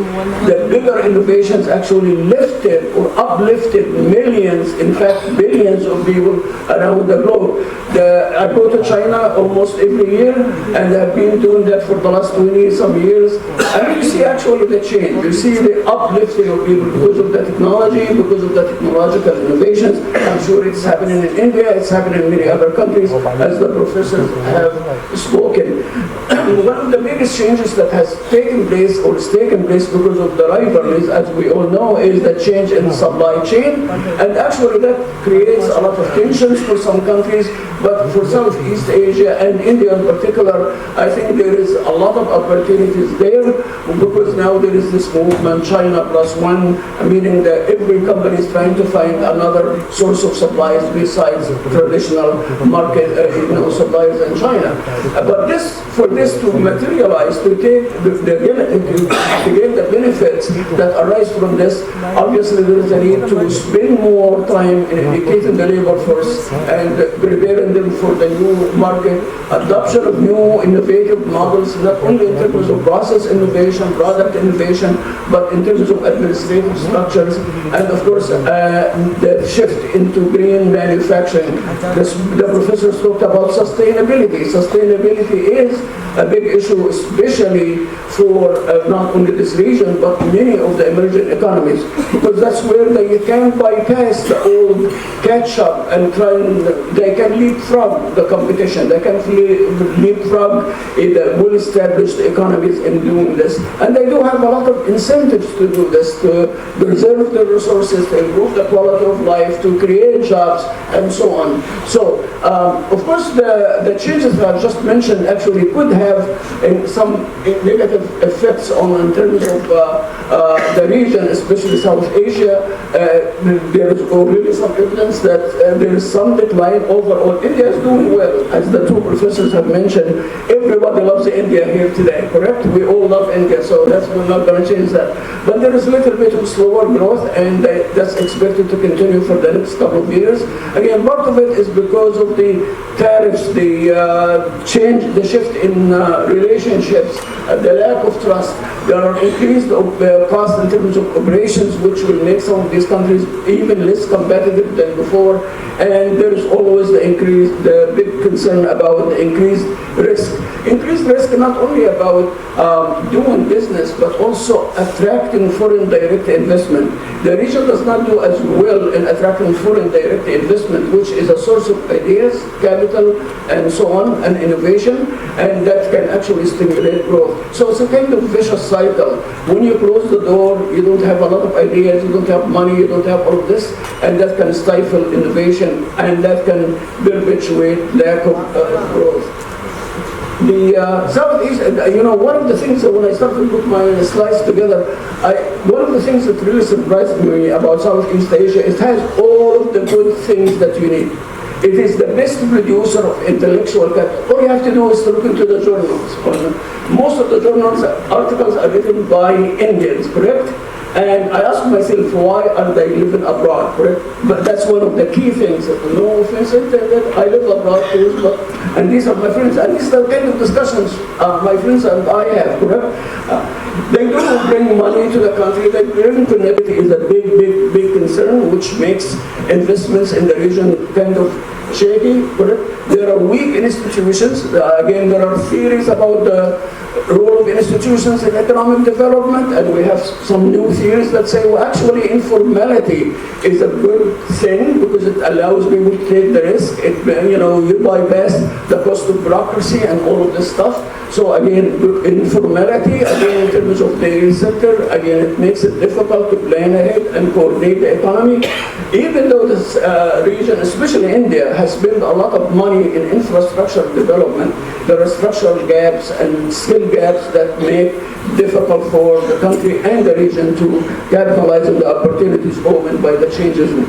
The bigger innovations actually lifted or uplifted millions, in fact billions of people around the globe. I go to China almost every year, and I've been doing that for the last 20 some years. And you see actually the change. You see the uplifting of people because of the technology, because of the technological innovations. I'm sure it's happening in India, it's happening in many other countries, as the professors have spoken. And one of the biggest changes that has taken place or is taken place because of the rivalries, as we all know, is the change in supply chain. And actually that creates a lot of tensions for some countries, but for Southeast Asia and India in particular, I think there is a lot of opportunities there, because now there is this movement, China plus one, meaning that every company is trying to find another source of supplies besides traditional market suppliers in China. But for this to materialize, to take to gain the benefits that arise from this, obviously there is a need to spend more time in educating the labor force and preparing them for the new market, adoption of new innovative models, not only in terms of process innovation, product innovation, but in terms of administrative structures, and of course the shift into green manufacturing. The professors talked about sustainability. Sustainability is a big issue, especially for not only this region, but many of the emerging economies, because that's where they can bypass the old catch-up and they can leapfrog the competition. They can leapfrog the well-established economies in doing this. And they do have a lot of incentives to do this, to preserve the resources, to improve the quality of life, to create jobs, and so on. So, of course, the changes that I've just mentioned actually could have some negative effects in terms of the region, especially South Asia. There is already some evidence that there is some decline overall. India is doing well, as the two professors have mentioned. Everybody loves India here today, correct? We all love India, so we're not going to change that. But there is a little bit of slower growth, and that's expected to continue for the next couple of years. Again, part of it is because of the tariffs, the shift in relationships, the lack of trust. There are increased costs in terms of operations, which will make some of these countries even less competitive than before. And there is always the big concern about the increased risk. Increased risk not only about doing business, but also attracting foreign direct investment. The region does not do as well in attracting foreign direct investment, which is a source of ideas, capital, and so on, and innovation, and that can actually stimulate growth. So it's a kind of vicious cycle. When you close the door, you don't have a lot of ideas, you don't have money, you don't have all of this, and that can stifle innovation, and that can perpetuate lack of growth. The Southeast, one of the things that when I started to put my slides together, one of the things that really surprised me about Southeast Asia, it has all of the good things that you need. It is the best producer of intellectual capital. All you have to do is to look into the journals. Most of the journals, articles are written by Indians, correct? And I ask myself, why are they living abroad, correct? But that's one of the key things. No offense intended, I live abroad too, and these are my friends. And these are the kind of discussions my friends and I have, correct? They do bring money to the country. They bring connectivity is a big concern, which makes investments in the region kind of shaky, correct? There are weak institutions. Again, there are theories about the role of institutions in economic development, and we have some new theories that say, well, actually informality is a good thing because it allows people to take the risk. You bypass the cost of bureaucracy and all of this stuff. So again, informality, again, in terms of the sector, again, it makes it difficult to plan ahead and coordinate the economy. Even though this region, especially India, has spent a lot of money in infrastructure development, there are structural gaps and skill gaps that make difficult for the country and the region to capitalize on the opportunities opened by the changes in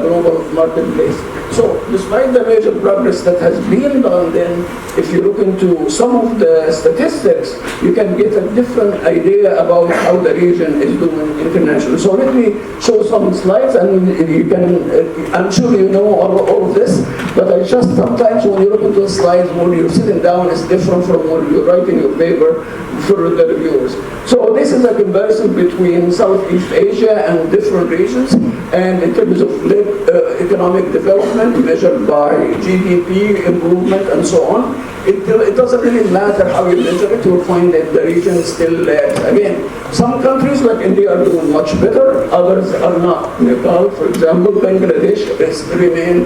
global marketplace. So despite the major progress that has been done, then if you look into some of the statistics, you can get a different idea about how the region is doing internationally. So let me show some slides, and you can, I'm sure you know all of this, but I just sometimes when you look into the slides, when you're sitting down, it's different from when you're writing your paper for the reviewers. So this is a comparison between Southeast Asia and different regions, and in terms of economic development measured by GDP improvement and so on. It doesn't really matter how you measure it, you'll find that the region still lags. Again, some countries like India are doing much better, others are not. Nepal, for example, Bangladesh remain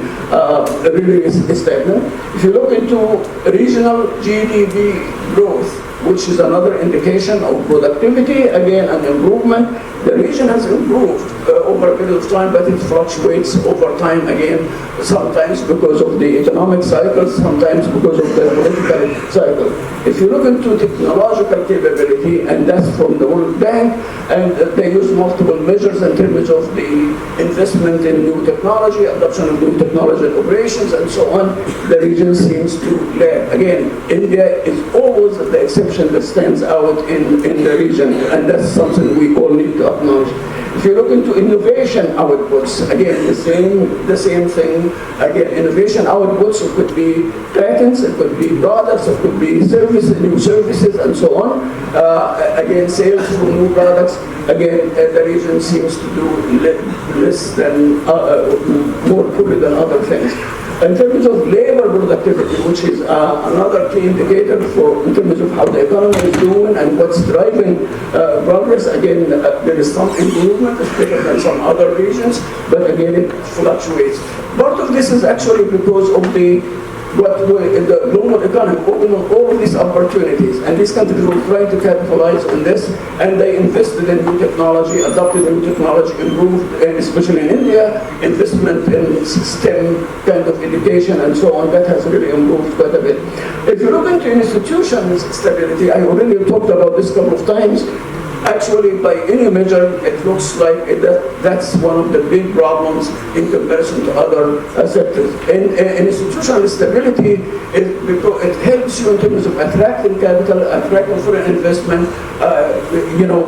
really stagnant. If you look into regional GDP growth, which is another indication of productivity, again an improvement, the region has improved over a period of time, but it fluctuates over time again, sometimes because of the economic cycle, sometimes because of the political cycle. If you look into technological capability, and that's from the World Bank, and they use multiple measures in terms of the investment in new technology, adoption of new technology and operations, and so on, the region seems to lag. Again, India is always the exception that stands out in the region, and that's something we all need to acknowledge. If you look into innovation outputs, again, the same thing. Again, innovation outputs, it could be patents, it could be products, it could be services, new services, and so on. Again, sales from new products. Again, the region seems to do less than, more poorly than other things. In terms of labor productivity, which is another key indicator in terms of how the economy is doing and what's driving progress, again, there is some improvement, it's better than some other regions, but again, it fluctuates. Part of this is actually because of the global economy opened up all of these opportunities, and these countries were trying to capitalize on this, and they invested in new technology, adopted new technology, improved, and especially in India, investment in STEM kind of education and so on, that has really improved quite a bit. If you look into institutions stability, I already talked about this a couple of times. Actually, by any measure, it looks like that's one of the big problems in comparison to other sectors. In institutional stability, it helps you in terms of attracting capital, attracting foreign investment,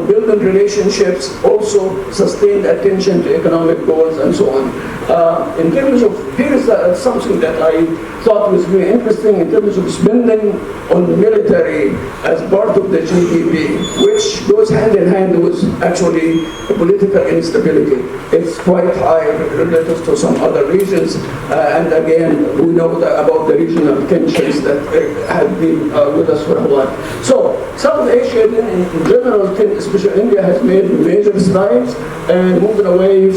building relationships, also sustained attention to economic goals, and so on. In terms of, here's something that I thought was really interesting in terms of spending on military as part of the GDP, which goes hand in hand with actually political instability. It's quite high relative to some other regions, and again, we know about the regional tensions that have been with us for a while. So, South Asia in general, especially India, has made major strides and moving away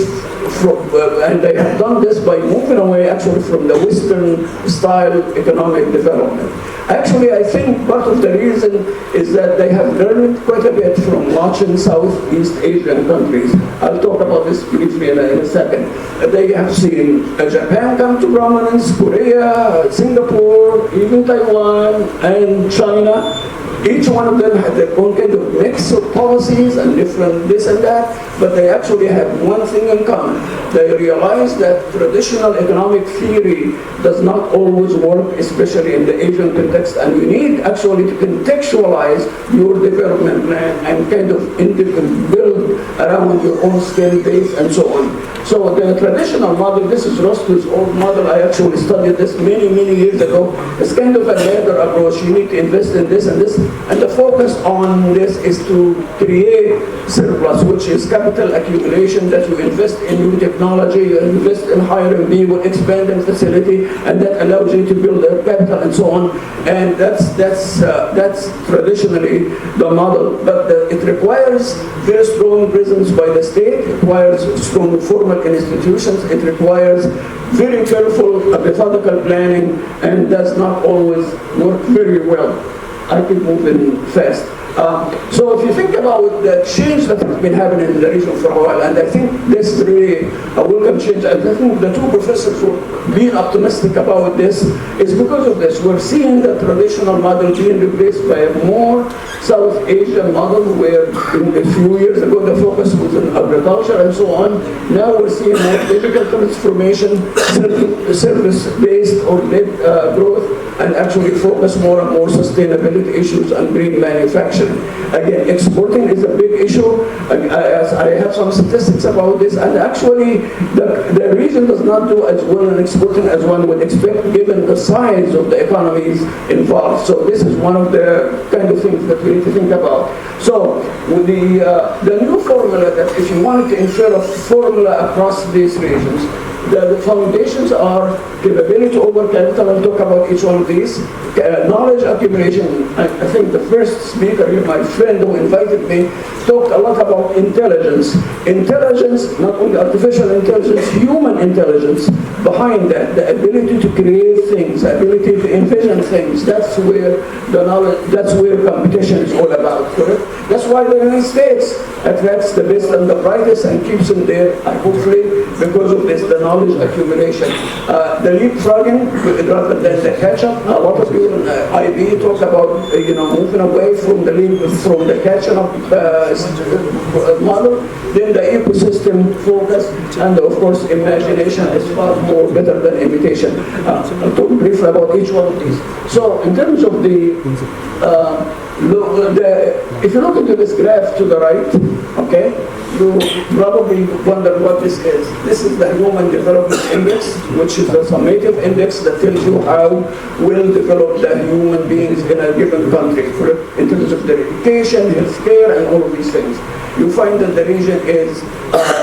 from, and they have done this by moving away actually from the Western style economic development. Actually, I think part of the reason is that they have learned quite a bit from watching Southeast Asian countries. I'll talk about this briefly in a second. They have seen Japan come to prominence, Korea, Singapore, even Taiwan, and China. Each one of them had their own kind of mix of policies and different this and that, but they actually have one thing in common. They realize that traditional economic theory does not always work, especially in the Asian context, and you need actually to contextualize your development plan and kind of build around your own skill base and so on. So the traditional model, this is Roscoe's old model, I actually studied this many years ago. It's kind of a ladder approach. You need to invest in this and this, and the focus on this is to create surplus, which is capital accumulation, that you invest in new technology, you invest in hiring people, expanding facility, and that allows you to build a capital and so on. And that's traditionally the model, but it requires very strong presence by the state, it requires strong formal institutions, it requires very careful methodical planning, and does not always work very well. I keep moving fast. So if you think about the change that has been happening in the region for a while, and I think this is really a welcome change, and I think the two professors who are being optimistic about this is because of this. We're seeing the traditional model being replaced by a more South Asian model, where a few years ago the focus was on agriculture and so on. Now we're seeing more digital transformation, service-based or led growth, and actually focus more and more sustainability issues and green manufacturing. Again, exporting is a big issue. I have some statistics about this, and actually the region does not do as well in exporting as one would expect given the size of the economies involved. So this is one of the kind of things that we need to think about. So with the new formula, that if you wanted to infer a formula across these regions, The foundations are capability over capital. I'll talk about each one of these. Knowledge accumulation. I think the first speaker here, my friend who invited me, talked a lot about intelligence. Intelligence, not only artificial intelligence, human intelligence behind that, the ability to create things, the ability to envision things. That's where the knowledge, that's where competition is all about, correct? That's why the United States attracts the best and the brightest and keeps them there, hopefully, because of this, the knowledge accumulation. The leapfrogging rather than the catch-up. A lot of you in IB talk about, moving away from the catch-up model. Then the ecosystem focus, and of course, imagination is far more better than imitation. I'll talk briefly about each one of these. So, in terms of if you look into this graph to the right, okay, you probably wonder what this is. This is the Human Development Index, which is the summative index that tells you how well developed the human beings in a given country, in terms of their education, healthcare, and all of these things. You find that the region is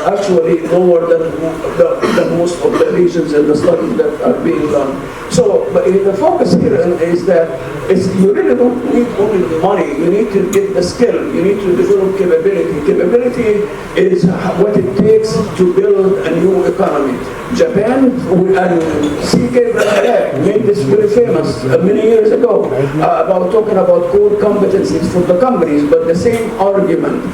actually lower than the most of the regions in the studies that are being done. So, but the focus here is that you really don't need only the money, you need to get the skill, you need to develop capability. Capability is what it takes to build a new economy. Japan and C.K. made this very famous many years ago about talking about core competencies for the companies, but the same argument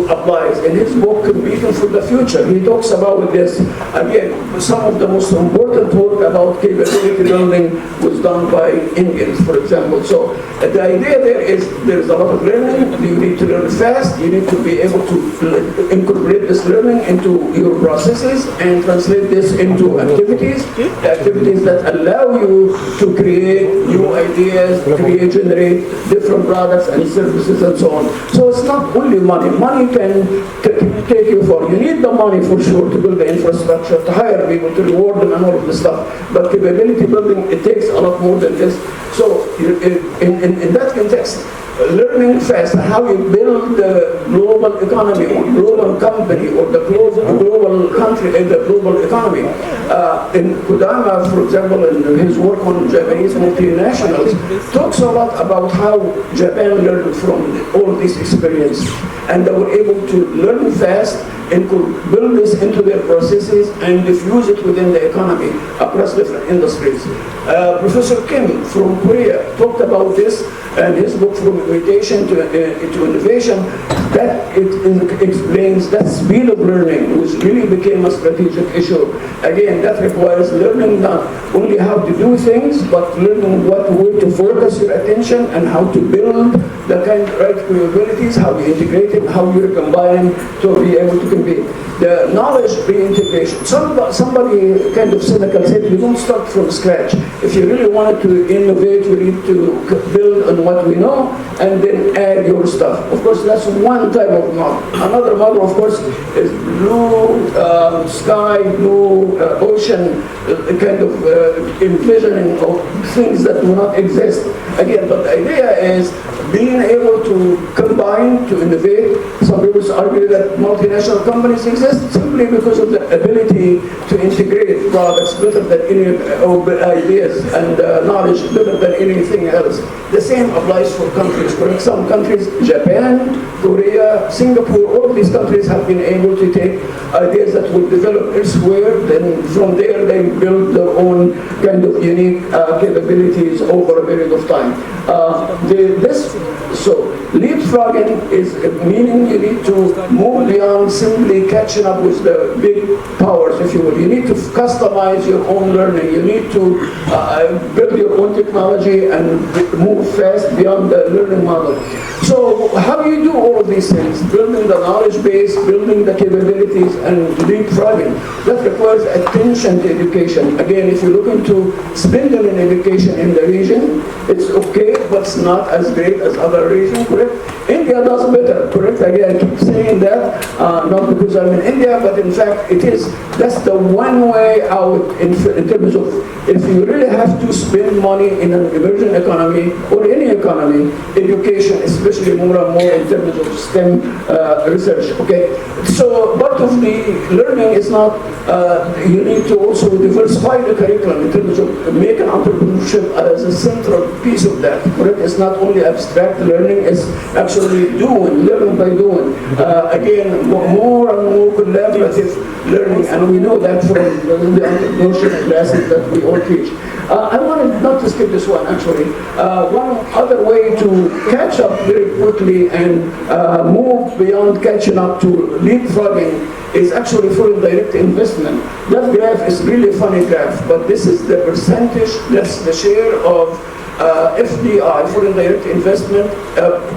applies. In his book, Competing for the Future, he talks about this. Again, some of the most important work about capability building was done by Indians, for example. So the idea there is there's a lot of learning. You need to learn fast. You need to be able to incorporate this learning into your processes and translate this into activities that allow you to create new ideas, generate different products and services and so on. So it's not only money. Money can take you far. You need the money for sure to build the infrastructure, to hire people, to reward them and all of this stuff. But capability building, it takes a lot more than this. So in that context, learning fast how you build the global economy or global company or the global country and the global economy. In Kodama, for example, in his work on Japanese multinationals, talks a lot about how Japan learned from all this experience. And they were able to learn fast and could build this into their processes and diffuse it within the economy across different industries. Professor Kim from Korea talked about this and his book From Imitation to Innovation, that it explains that speed of learning, which really became a strategic issue. Again, that requires learning not only how to do things, but learning what way to focus your attention and how to build the kind of right capabilities, how you integrate it, how you combine to be able to compete. The knowledge reintegration. Somebody kind of cynical said, you don't start from scratch. If you really wanted to innovate, you need to build on what we know and then add your stuff. Of course, that's one type of model. Another model, of course, is blue sky, blue ocean, kind of envisioning of things that do not exist. Again, but the idea is being able to combine, to innovate. Some people argue that multinational companies exist simply because of the ability to integrate products better than any ideas and knowledge better than anything else. The same applies for countries. For some countries, Japan, Korea, Singapore, all of these countries have been able to take ideas that would develop elsewhere, then from there they build their own kind of unique capabilities over a period of time. So leapfrogging is meaning you need to move beyond simply catching up with the big powers, if you will. You need to customize your own learning. You need to build your own technology and move fast beyond the learning model. So how do you do all of these things? Building the knowledge base, building the capabilities, and leapfrogging. That requires attention to education. Again, if you look into spending in education in the region, it's okay, but it's not as great as other regions, correct? India does better, correct? Again, I keep saying that, not because I'm in India, but in fact it is. That's the one way out in terms of, if you really have to spend money in an emerging economy or any economy, education, especially more and more in terms of STEM maritime research. Okay, so part of the learning is not you need to also diversify the curriculum in terms of making entrepreneurship as a central piece of that. Correct? It's not only abstract learning; it's actually doing, learning by doing. Again, more and more collaborative learning, and we know that from the entrepreneurship classes that we all teach. I wanted not to skip this one actually. One other way to catch up very quickly and move beyond catching up to leapfrogging is actually foreign direct investment. That graph is really a funny graph, but this is the percentage, that's the share of FDI, foreign direct investment,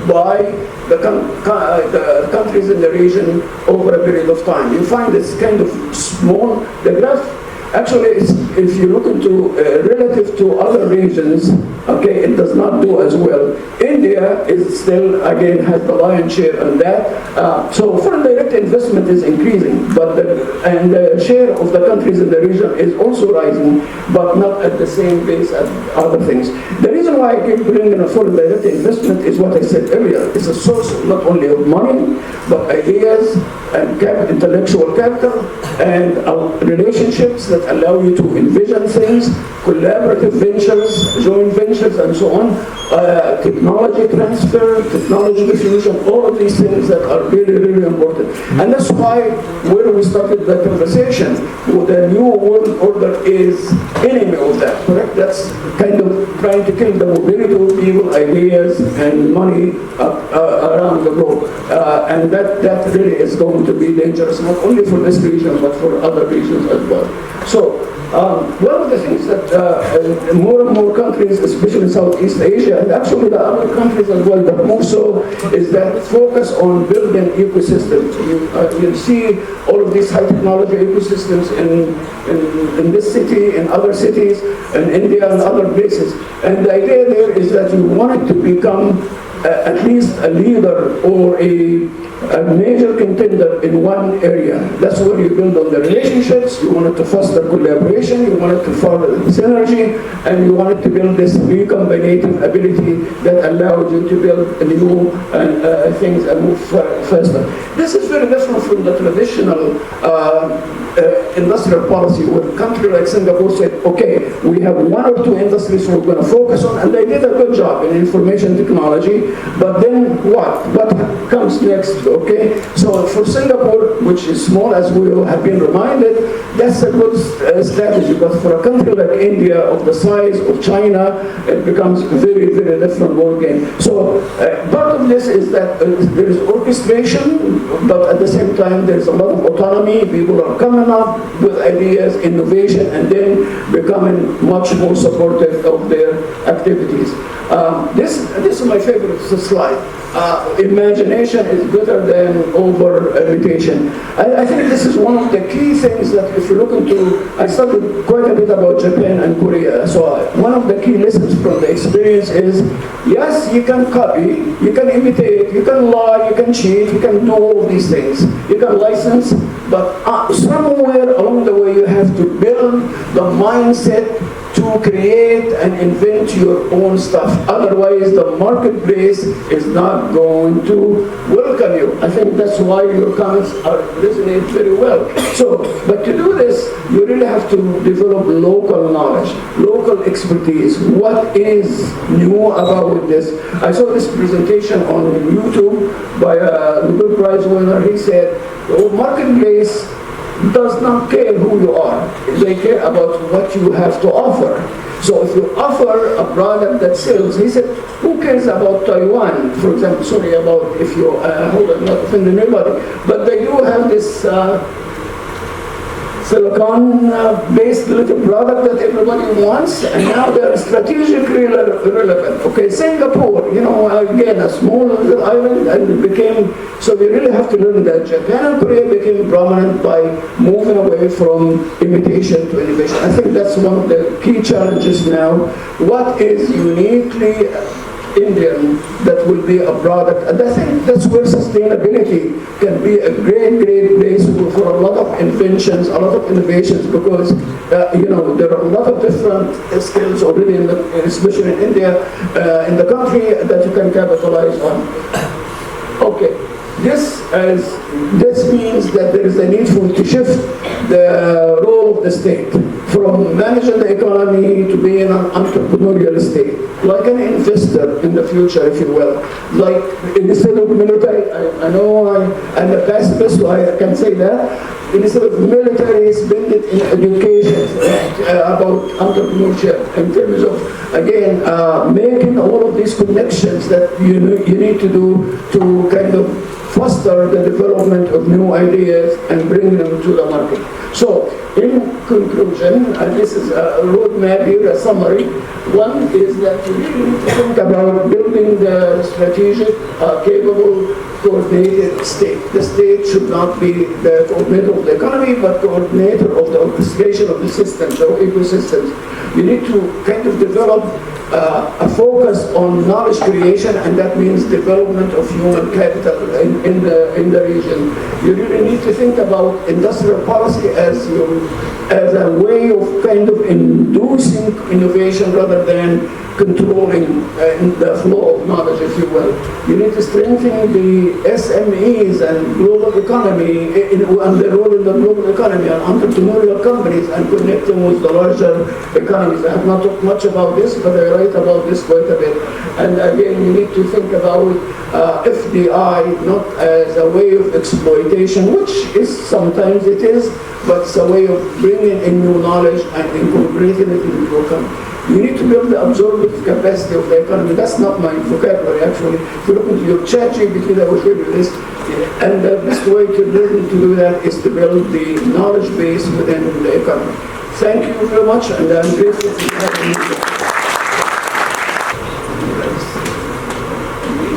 by the countries in the region over a period of time. You find it's kind of small. The graph actually, if you look into relative to other regions, okay, it does not do as well. India is still, again, has the lion's share on that. So foreign direct investment is increasing, but the share of the countries in the region is also rising, but not at the same pace as other things. The reason why I keep bringing a foreign direct investment is what I said earlier. It's a source not only of money, but ideas and intellectual capital and relationships that allow you to envision things, collaborative ventures, joint ventures, and so on, technology transfer, technology diffusion, all of these things that are really, really important. And that's why when we started the conversation, the new world order is enemy of that, correct? That's kind of trying to kill the mobility of people, ideas, and money around the globe. And that really is going to be dangerous, not only for this region, but for other regions as well. So, one of the things that more and more countries, especially in Southeast Asia, and actually the other countries as well, but more so, is that focus on building ecosystems. You see all of these high technology ecosystems in this city, in other cities, in India and other places. And the idea there is that you want it to become at least a leader or a major contender in one area. That's where you build on the relationships, you want it to foster collaboration, you want it to foster synergy, and you want it to build this recombinative ability that allows you to build new things and move faster. This is very different from the traditional industrial policy where a country like Singapore said, okay, we have one or two industries we're going to focus on, and they did a good job in information technology, but then what? What comes next? Okay, so for Singapore, which is small as we have been reminded, that's a good strategy, but for a country like India of the size of China, it becomes very, very different ball game. So part of this is that there is orchestration, but at the same time there's a lot of autonomy. People are coming up with ideas, innovation, and then becoming much more supportive of their activities. This is my favorite slide. Imagination is better than over-imitation. I think this is one of the key things that if you look into, I studied quite a bit about Japan and Korea, so one of the key lessons from the experience is, yes, you can copy, you can imitate, you can lie, you can cheat, you can do all these things, you can license, but somewhere along the way you have to build the mindset to create and invent your own stuff. Otherwise, the marketplace is not going to welcome you. I think that's why your comments resonate very well. So, but to do this, you really have to develop local knowledge, local expertise. What is new about this? I saw this presentation on YouTube by a Nobel Prize winner. He said, the marketplace does not care who you are. They care about what you have to offer. So if you offer a product that sells, he said, who cares about Taiwan? For example, sorry about if you, hold on, not offending anybody, but they do have this silicon-based little product that everybody wants, and now they're strategically relevant. Okay, Singapore, you know, again, a small little island, and it became, so we really have to learn that Japan and Korea became prominent by moving away from imitation to innovation. I think that's one of the key challenges now. What is uniquely Indian that will be a product, and I think that's where sustainability can be a great, great place for a lot of inventions, a lot of innovations, because you know, there are a lot of different skills already, especially in India, in the country, that you can capitalize on. Okay, This means that there is a need to shift the role of the state from managing the economy to being an entrepreneurial state, like an investor in the future, if you will. Like instead of military, I know I'm a pacifist, so I can say that. Instead of military, spend it in education about entrepreneurship in terms of, again, making all of these connections that you need to do to kind of foster the development of new ideas and bring them to the market. So, in conclusion, this is a roadmap here, a summary. One is that you really need to think about building the strategic, capable, coordinated state. The state should not be the coordinator of the economy, but coordinator of the orchestration of the systems, or ecosystems. You need to kind of develop a focus on knowledge creation, and that means development of human capital in the region. You really need to think about industrial policy as a way of kind of inducing innovation rather than controlling the flow of knowledge, if you will. You need to strengthen the SMEs and global economy and the role in the global economy and entrepreneurial companies and connect them with the larger economies. I have not talked much about this, but I write about this quite a bit. And again, you need to think about FDI not as a way of exploitation, which is sometimes it is, but it's a way of bringing in new knowledge and incorporating it into a company. You need to build the absorptive capacity of the economy. That's not my vocabulary, actually. If you look into your ChatGPT, that will show you this. And the best way to learn to do that is to build the knowledge base within the economy. Thank you very much, and I'm grateful for having me here.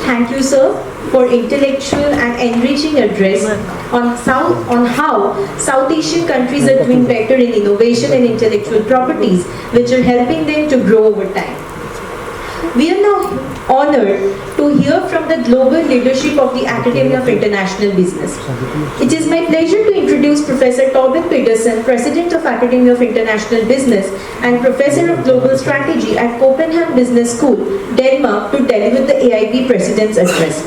Thank you, sir, for intellectual and enriching address on how South Asian countries are doing better in innovation and intellectual properties, which are helping them to grow over time. We are now honored to hear from the global leadership of the Academy of International Business. It is my pleasure to introduce Professor Torben Pedersen, President of Academy of International Business and Professor of Global Strategy at Copenhagen Business School, Denmark, to deliver the AIB President's Address.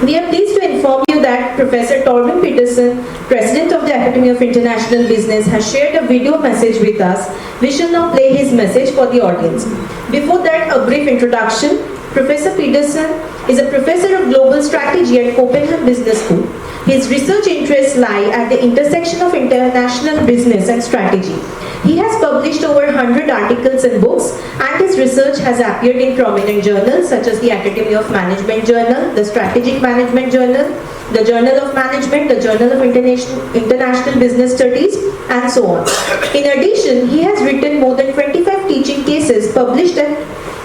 We are pleased to inform you that Professor Torben Pedersen, President of the Academy of International Business, has shared a video message with us. We shall now play his message for the audience. Before that, a brief introduction. Professor Pedersen is a Professor of Global Strategy at Copenhagen Business School. His research interests lie at the intersection of international business and strategy. He has published over 100 articles and books, and his research has appeared in prominent journals such as the Academy of Management Journal, the Strategic Management Journal, the Journal of Management, the Journal of International Business Studies, and so on. In addition, he has written more than 25 teaching cases published at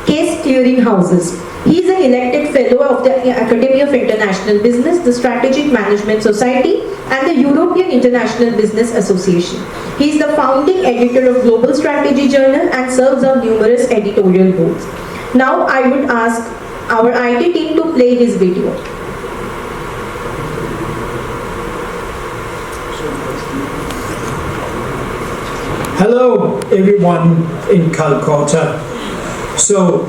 case clearing houses. He is an elected fellow of the Academy of International Business, the Strategic Management Society, and the European International Business Association. He is the founding editor of Global Strategy Journal and serves on numerous editorial boards. Now I would ask our IT team to play his video. Hello everyone in Calcutta. So,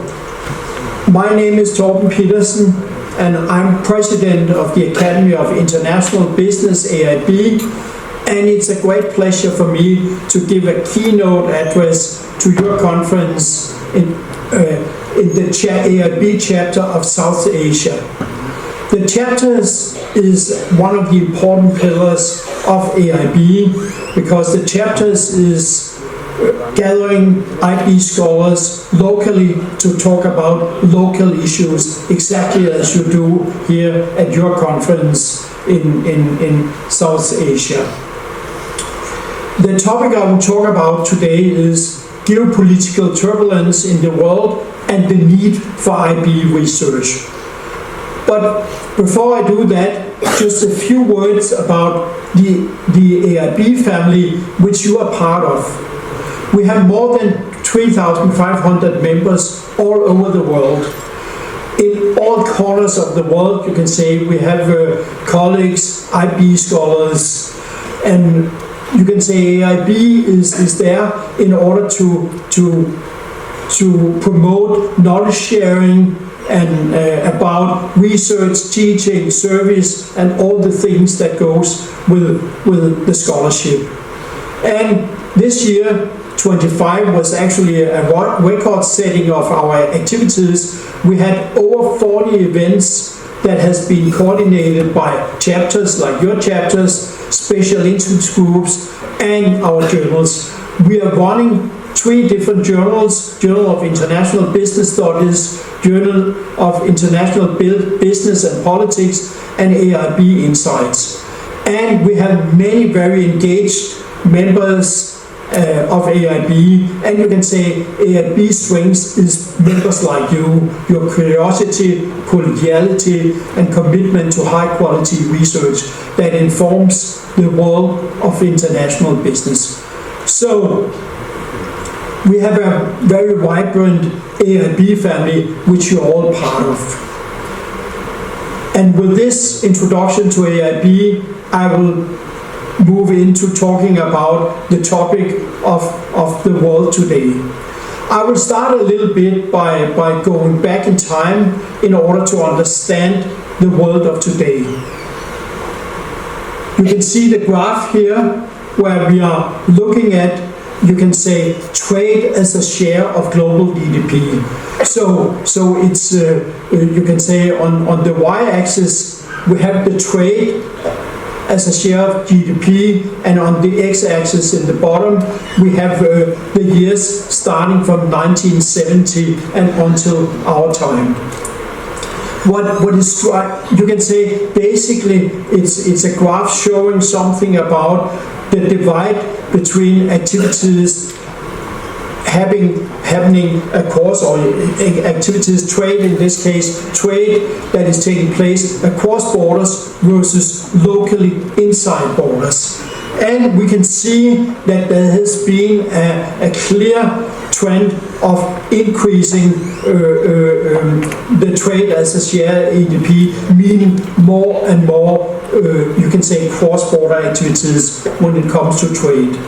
my name is Torben Pedersen and I'm President of the Academy of International Business, AIB, and it's a great pleasure for me to give a keynote address to your conference in the AIB chapter of South Asia. The chapters is one of the important pillars of AIB because the chapters is gathering IB scholars locally to talk about local issues, exactly as you do here at your conference in South Asia. The topic I will talk about today is geopolitical turbulence in the world and the need for IB research. But before I do that, just a few words about the AIB family, which you are part of. We have more than 3,500 members all over the world. In all corners of the world, you can say we have colleagues, IB scholars, and you can say AIB is there in order to promote knowledge sharing and about research, teaching, service, and all the things that goes with the scholarship. And this year, 25 was actually a record setting of our activities. We had over 40 events that has been coordinated by chapters like your chapters, special interest groups, and our journals. We are running 3 different journals: Journal of International Business Studies, Journal of International Business and Politics, and AIB Insights. And we have many very engaged members of AIB, and you can say AIB's strength is members like you, your curiosity, collegiality, and commitment to high quality research that informs the world of international business. So we have a very vibrant AIB family, which you're all part of. And with this introduction to AIB, I will move into talking about the topic of the world today. I will start a little bit by going back in time in order to understand the world of today. You can see the graph here where we are looking at, you can say, trade as a share of global GDP. So it's, you can say on the y-axis we have the trade as a share of GDP, and on the x-axis in the bottom we have the years starting from 1970 and until our time. What is, you can say, basically it's a graph showing something about the divide between activities happening across, or activities, trade in this case, trade that is taking place across borders versus locally inside borders. And we can see that there has been a clear trend of increasing the trade as a share of GDP, meaning more and more, you can say, cross-border activities when it comes to trade.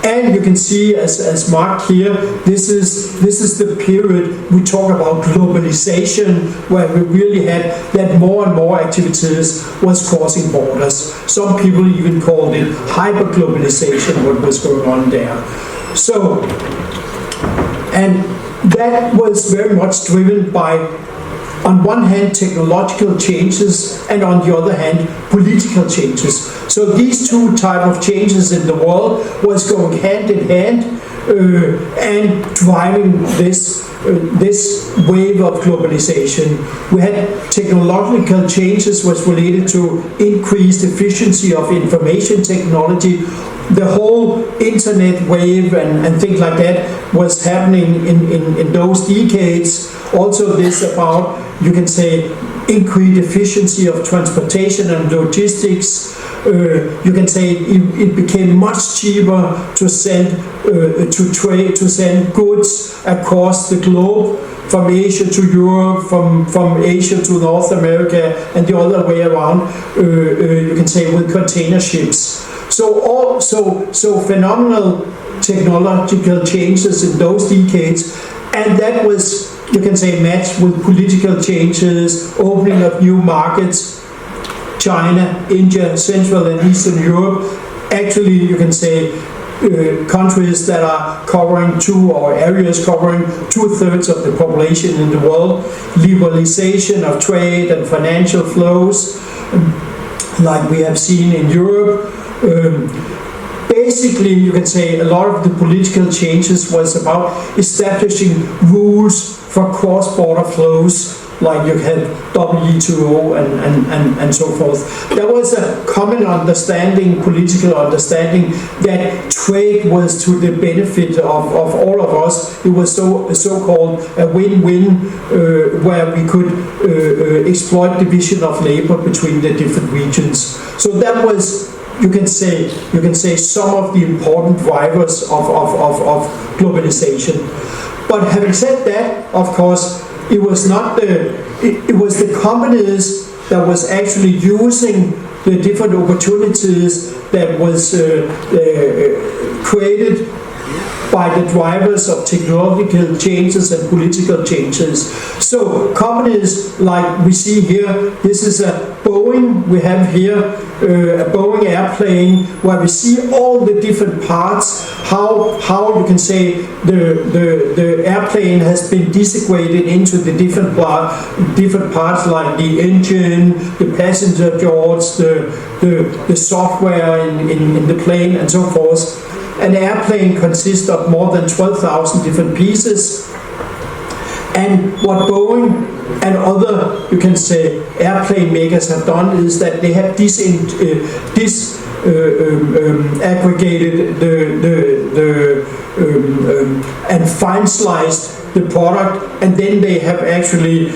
And you can see, as marked here, this is the period we talk about globalization, where we really had that more and more activities was crossing borders. Some people even called it hyper-globalization, what was going on there. So, and that was very much driven by, on one hand, technological changes, and on the other hand, political changes. So these two types of changes in the world was going hand in hand and driving this wave of globalization. We had technological changes was related to increased efficiency of information technology. The whole internet wave and things like that was happening in those decades. Also this about, you can say, increased efficiency of transportation and logistics. You can say it became much cheaper to send to send goods across the globe, from Asia to Europe, from Asia to North America, and the other way around. You can say with container ships. So phenomenal technological changes in those decades, and that was, you can say, matched with political changes, opening of new markets, China, India, Central and Eastern Europe. Actually, you can say countries that are covering areas covering 2/3 of the population in the world, liberalization of trade and financial flows, like we have seen in Europe. Basically, you can say a lot of the political changes was about establishing rules for cross-border flows, like you had WTO and so forth. There was a common understanding, political understanding, that trade was to the benefit of all of us. It was so-called a win-win, where we could exploit division of labor between the different regions. So that was, you can say some of the important drivers of globalization. But having said that, of course, it was the companies that was actually using the different opportunities that was created by the drivers of technological changes and political changes. So companies like we see here, this is a Boeing, we have here a Boeing airplane where we see all the different parts, how you can say the airplane has been disaggregated into the different parts like the engine, the passenger doors, the software in the plane and so forth. An airplane consists of more than 12,000 different pieces. And what Boeing and other, you can say, airplane makers have done is that they have aggregated and fine sliced the product, and then they have actually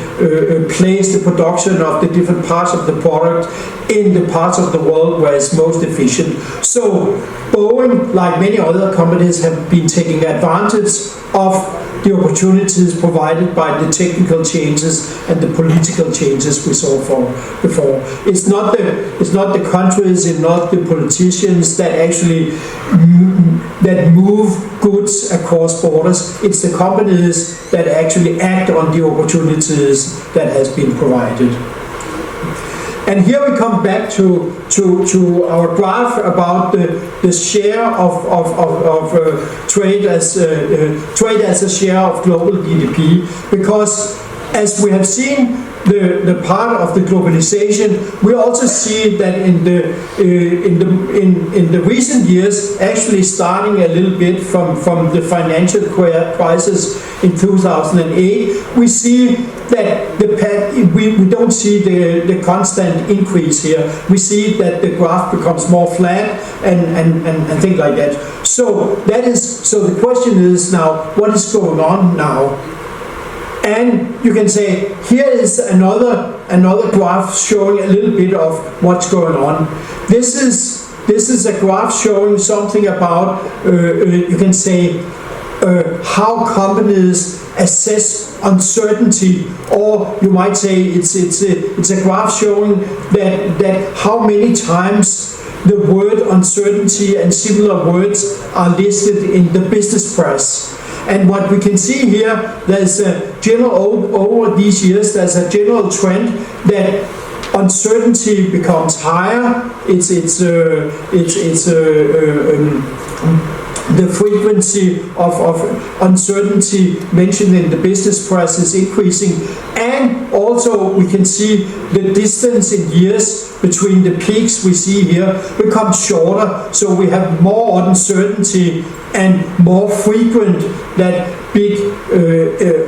placed the production of the different parts of the product in the parts of the world where it's most efficient. So Boeing, like many other companies, have been taking advantage of the opportunities provided by the technical changes and the political changes we saw before. It's not the countries, it's not the politicians that actually that move goods across borders. It's the companies that actually act on the opportunities that has been provided. And here we come back to our graph about the share of trade as a share of global GDP, because as we have seen the part of the globalization, we also see that in the recent years, actually starting a little bit from the financial crisis in 2008, we see that we don't see the constant increase here. We see that the graph becomes more flat and things like that. So the question is now, what is going on now? And you can say, here is another graph showing a little bit of what's going on. This is a graph showing something about, you can say, how companies assess uncertainty, or you might say it's a graph showing that how many times the word uncertainty and similar words are listed in the business press. And what we can see here, there's a general, over these years, there's a general trend that uncertainty becomes higher. The frequency of uncertainty mentioned in the business press is increasing, and also we can see the distance in years between the peaks we see here becomes shorter, so we have more uncertainty and more frequent that big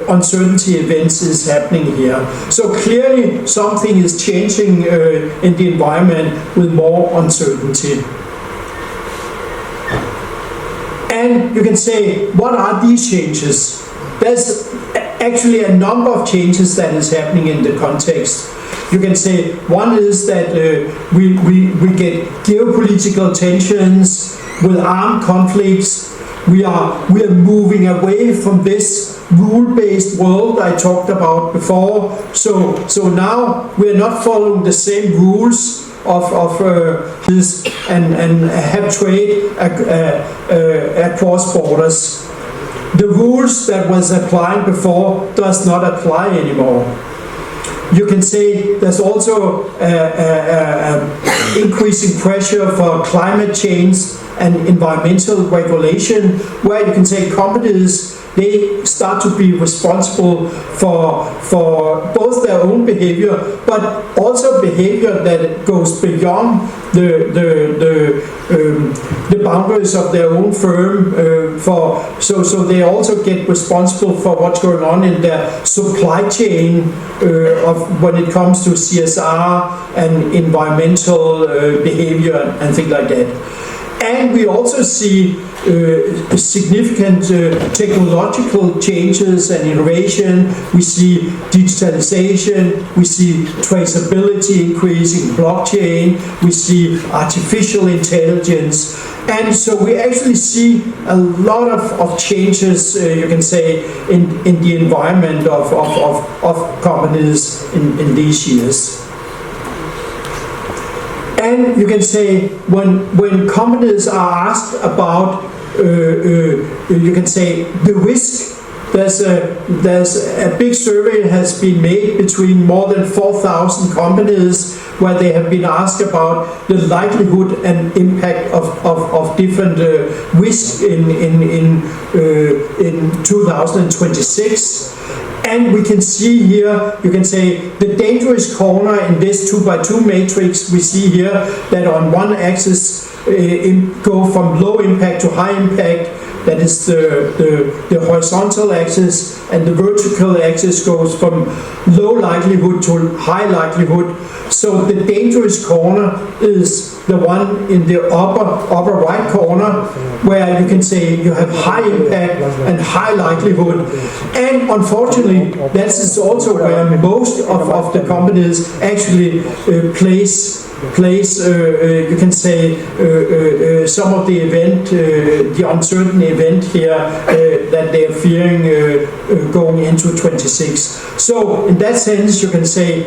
uncertainty events is happening here. So clearly something is changing in the environment with more uncertainty. And you can say, what are these changes? There's actually a number of changes that is happening in the context. You can say one is that we get geopolitical tensions with armed conflicts. We are moving away from this rule-based world I talked about before. So now we are not following the same rules of this and have trade across borders. The rules that was applying before does not apply anymore. You can say there's also increasing pressure for climate change and environmental regulation, where you can say companies, they start to be responsible for both their own behavior, but also behavior that goes beyond the boundaries of their own firm. So they also get responsible for what's going on in their supply chain of when it comes to CSR and environmental behavior and things like that. And we also see significant technological changes and innovation. We see digitalization, we see traceability increasing, blockchain, we see artificial intelligence. And so we actually see a lot of changes, you can say, in the environment of companies in these years. And you can say when companies are asked about, you can say the risk, there's a big survey has been made between more than 4,000 companies where they have been asked about the likelihood and impact of different risks in 2026. And we can see here, you can say, the dangerous corner in this 2x2 matrix. We see here that on one axis go from low impact to high impact. That is the horizontal axis, and the vertical axis goes from low likelihood to high likelihood. So the dangerous corner is the one in the upper right corner, where you can say you have high impact and high likelihood. And unfortunately, that is also where most of the companies actually place you can say some of the event, the uncertain event here that they are fearing going into 26. So in that sense, you can say,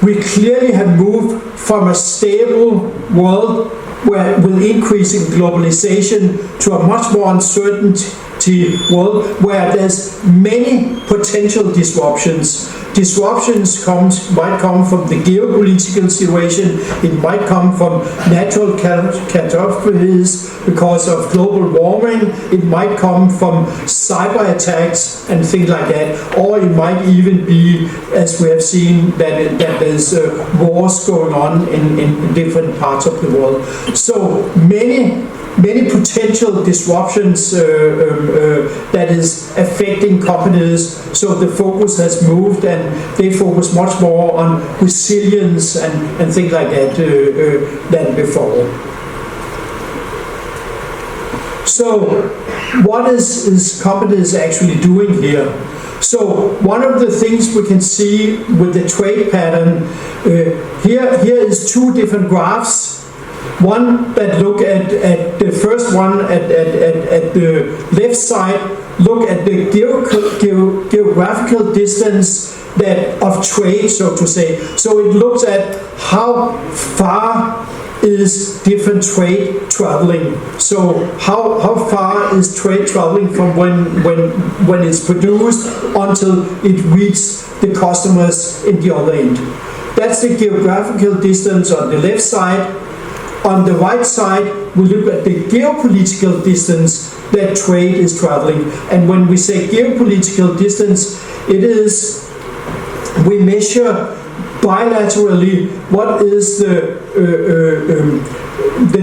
we clearly have moved from a stable world where with increasing globalization to a much more uncertainty world where there's many potential disruptions. Disruptions might come from the geopolitical situation, it might come from natural catastrophes because of global warming, it might come from cyber attacks and things like that, or it might even be, as we have seen, that there's wars going on in different parts of the world. So many potential disruptions that is affecting companies. So the focus has moved, and they focus much more on resilience and things like that than before. So what is companies actually doing here? So one of the things we can see with the trade pattern, here is two different graphs. One that look at the first one at the left side, look at the geographical distance of trade, so to say. So it looks at how far is different trade traveling. So how far is trade traveling from when it's produced until it reaches the customers in the other end. That's the geographical distance on the left side. On the right side, we look at the geopolitical distance that trade is traveling. And when we say geopolitical distance, it is, we measure bilaterally what is the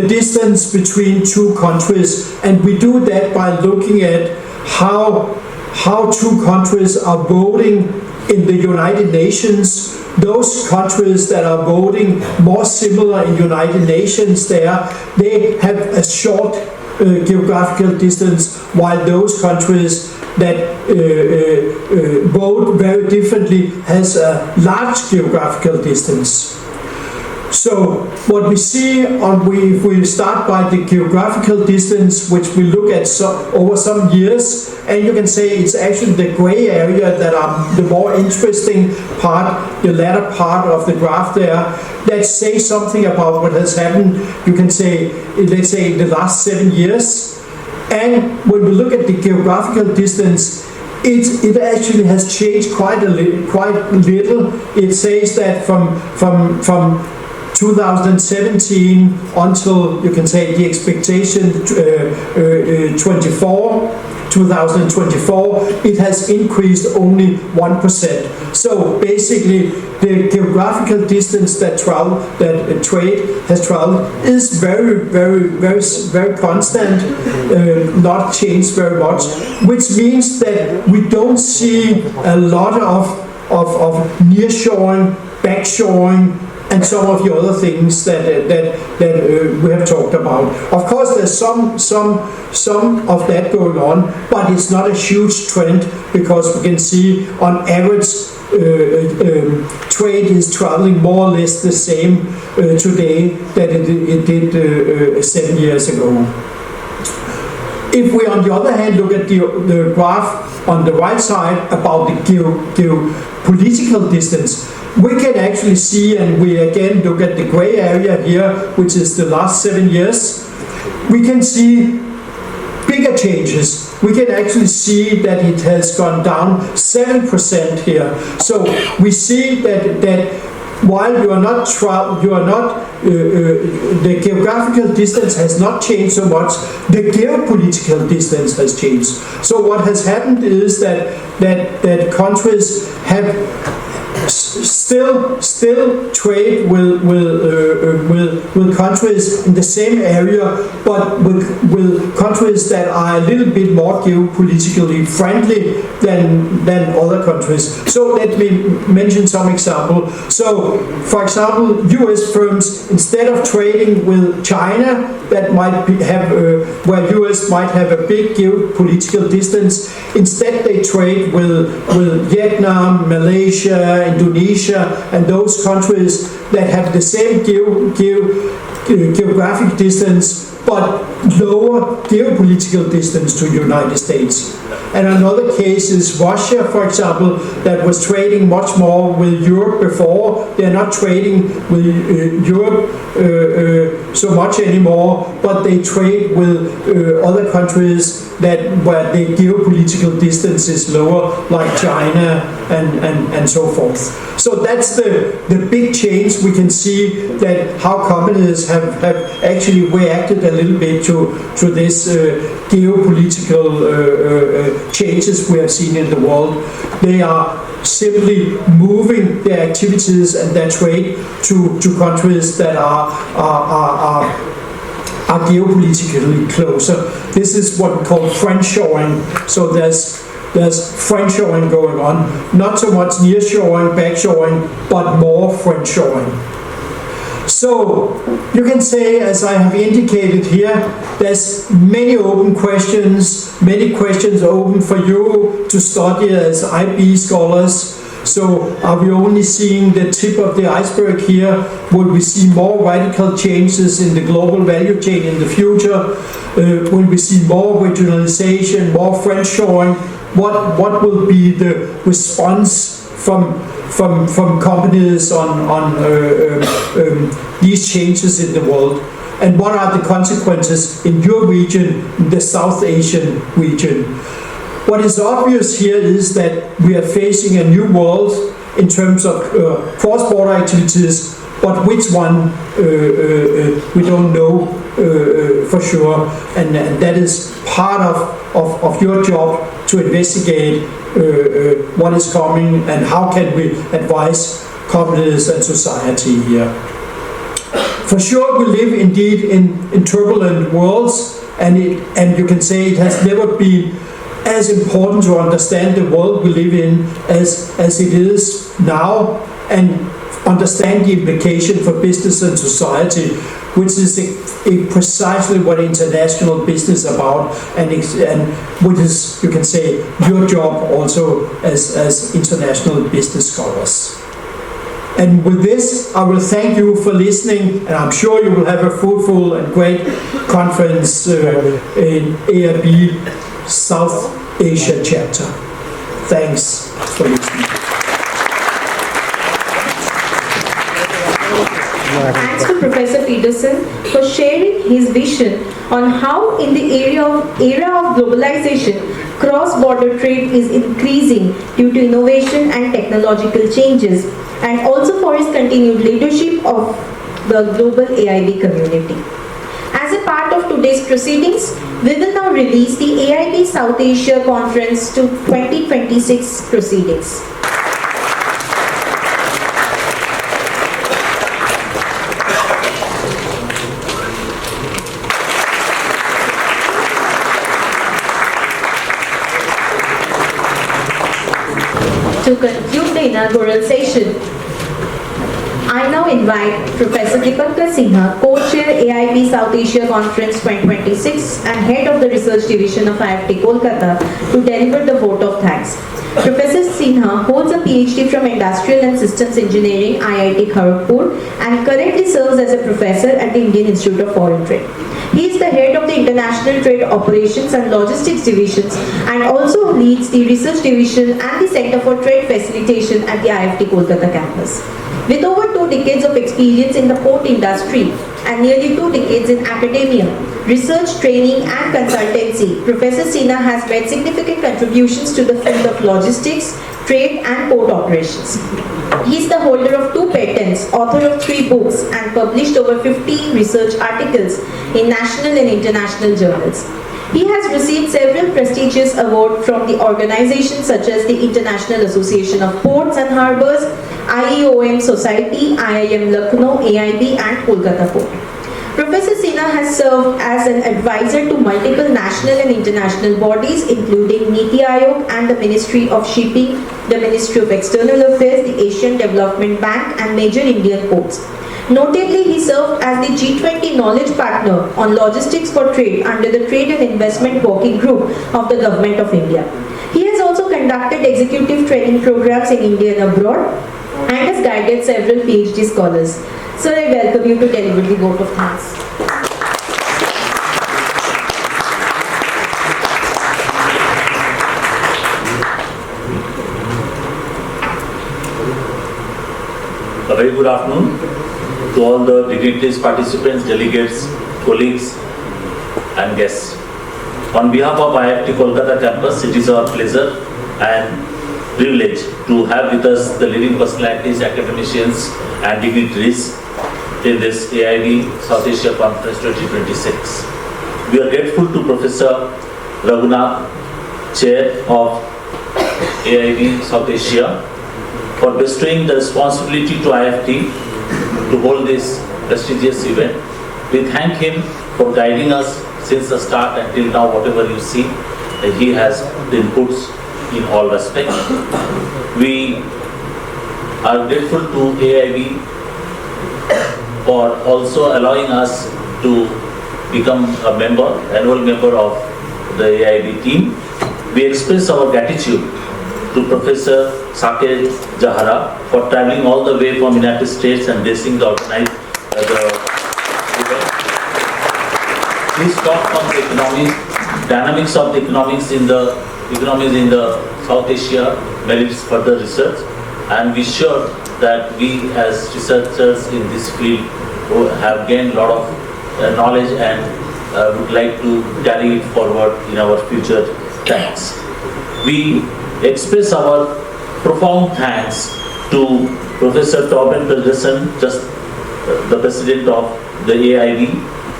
distance between two countries. And we do that by looking at how two countries are voting in the United Nations. Those countries that are voting more similar in United Nations they have a short geographical distance, while those countries that vote very differently has a large geographical distance. So what we see if we start by the geographical distance, which we look at over some years, and you can say it's actually the gray area that are the more interesting part, the latter part of the graph there, that say something about what has happened, you can say, let's say in the last 7 years. And when we look at the geographical distance, it actually has changed quite little. It says that from 2017 until, you can say, the expectation 2024, it has increased only 1%. So basically, the geographical distance that trade has traveled is very, very, very, very constant, not changed very much, which means that we don't see a lot of nearshoring, backshoring, and some of the other things that we have talked about. Of course, there's some of that going on, but it's not a huge trend, because we can see on average trade is traveling more or less the same today that it did 7 years ago. If we, on the other hand, look at the graph on the right side about the geopolitical distance, we can actually see, and we again look at the gray area here, which is the last 7 years, we can see bigger changes. We can actually see that it has gone down 7% here. So we see that while the geographical distance has not changed so much, the geopolitical distance has changed. So what has happened is that countries have still trade with countries in the same area, but with countries that are a little bit more geopolitically friendly than other countries. So let me mention some example. So, for example, U.S. firms, instead of trading with China, that might where U.S. might have a big geopolitical distance, instead they trade with Vietnam, Malaysia, Indonesia, and those countries that have the same geographic distance but lower geopolitical distance to the United States. And another case is Russia, for example, that was trading much more with Europe before. They're not trading with Europe so much anymore, but they trade with other countries where the geopolitical distance is lower, like China and so forth. So that's the big change. We can see that how companies have actually reacted a little bit to this geopolitical changes we have seen in the world. They are simply moving their activities and their trade to countries that are geopolitically closer. This is what we call friendshoring. So there's friendshoring going on, not so much nearshoring, backshoring, but more friendshoring. So you can say, as I have indicated here, there's many open questions, many questions open for you to study as IB scholars. So are we only seeing the tip of the iceberg here? Will we see more radical changes in the global value chain in the future? Will we see more regionalization, more friendshoring? What will be the response from companies on these changes in the world? And what are the consequences in your region, in the South Asian region? What is obvious here is that we are facing a new world in terms of cross-border activities, but which one we don't know for sure, and that is part of your job to investigate what is coming and how can we advise companies and society here. For sure, we live indeed in turbulent worlds, and you can say it has never been as important to understand the world we live in as it is now, and understand the implication for business and society, which is precisely what international business is about, and which is, you can say, your job also as international business scholars. And with this, I will thank you for listening, and I'm sure you will have a fruitful and great conference in AIB South Asia chapter. Thanks for listening. Thanks to Professor Pedersen for sharing his vision on how in the era of globalization, cross-border trade is increasing due to innovation and technological changes, and also for his continued leadership of the global AIB community. As a part of today's proceedings, we will now release the AIB South Asia Conference to 2026 proceedings. To conclude the inaugural session, I now invite Professor Deepankar Sinha, Co-Chair AIB South Asia Conference 2026 and Head of the Research Division of IIFT Kolkata, to deliver the vote of thanks. Professor Sinha holds a PhD from Industrial and Systems Engineering, IIT Kharagpur, and currently serves as a professor at the Indian Institute of Foreign Trade. He is the head of the International Trade Operations and Logistics Divisions and also leads the Research Division and the Center for Trade Facilitation at the IIFT Kolkata Campus. With over 2 decades of experience in the port industry and nearly 2 decades in academia, research, training and consultancy, Professor Sinha has made significant contributions to the field of logistics, trade and port operations. He is the holder of 2 patents, author of 3 books and published over 50 research articles in national and international journals. He has received several prestigious awards from the organizations such as the International Association of Ports and Harbours, IIOM Society, IIM Lucknow, AIB and Kolkata Port. Professor Sinha has served as an advisor to multiple national and international bodies including Niti Aayog and the Ministry of Shipping, the Ministry of External Affairs, the Asian Development Bank and major Indian ports. Notably, he served as the G20 Knowledge Partner on Logistics for Trade under the Trade and Investment Working Group of the Government of India. He has also conducted executive training programs in India and abroad and has guided several PhD scholars. Sir, I welcome you to deliver the vote of thanks. A very good afternoon to all the dignitaries, participants, delegates, colleagues and guests. On behalf of IIFT Kolkata Campus, it is our pleasure and privilege to have with us the leading personalities, academicians and dignitaries in this AIB South Asia Conference 2026. We are grateful to Professor Raghunath, Chair of AIB South Asia, for bestowing the responsibility to IIFT to hold this prestigious event. We thank him for guiding us since the start until now. Whatever you see, he has the inputs in all respects. We are grateful to AIB for also allowing us to become a member, annual member of the AIB team. We express our gratitude to Professor Zahra for traveling all the way from United States and blessing to organize the event. Please talk on the economics, dynamics of the economies in the South Asia merits further research, and we sure that we as researchers in this field who have gained a lot of knowledge and would like to carry it forward in our future times. We express our profound thanks to Professor Torben Pedersen, just the president of the AIB,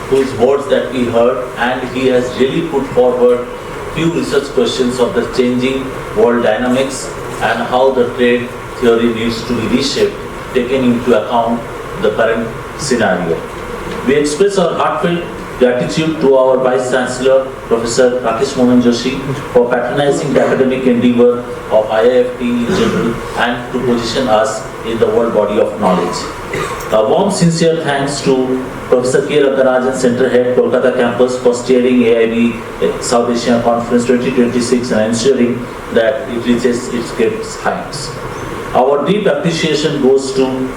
whose words that we heard, and he has really put forward few research questions of the changing world dynamics and how the trade theory needs to be reshaped, taking into account the current scenario. We express our heartfelt gratitude to our Vice-Chancellor, Professor Rakesh Mohan Joshi, for patronizing the academic endeavor of IIFT in general and to position us in the world body of knowledge. A warm, sincere thanks to Professor Rangarajan, Center Head, Kolkata Campus, for steering AIB South Asia Conference 2026 and ensuring that it reaches its great heights. Our deep appreciation goes to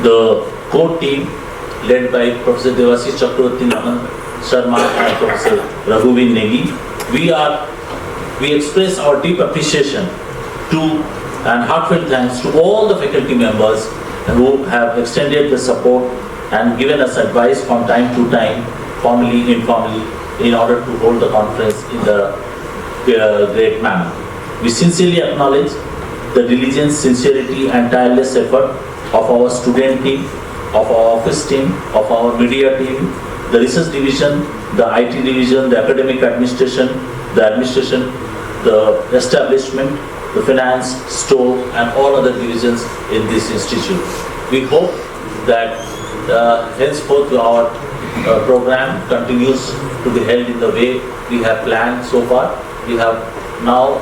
the core team led by Professor Devashish Chakravarti, Naman Sharma and Professor Raghunath Negi. We express our deep appreciation to and heartfelt thanks to all the faculty members who have extended the support and given us advice from time to time, formally, informally, in order to hold the conference in the great manner. We sincerely acknowledge the diligence, sincerity and tireless effort of our student team, of our office team, of our media team, the research division, the IT division, the academic administration, the establishment, the finance, store and all other divisions in this institute. We hope that henceforth our program continues to be held in the way we have planned so far. We have now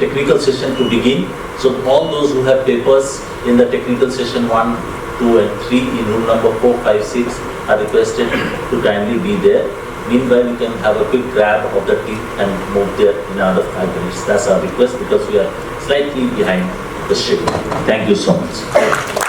technical session to begin. So all those who have papers in the technical session 1, 2 and 3 in room number 4, 5, 6 are requested to kindly be there. Meanwhile, you can have a quick grab of the tea and move there in another 5 minutes. That's our request because we are slightly behind the schedule. Thank you so much.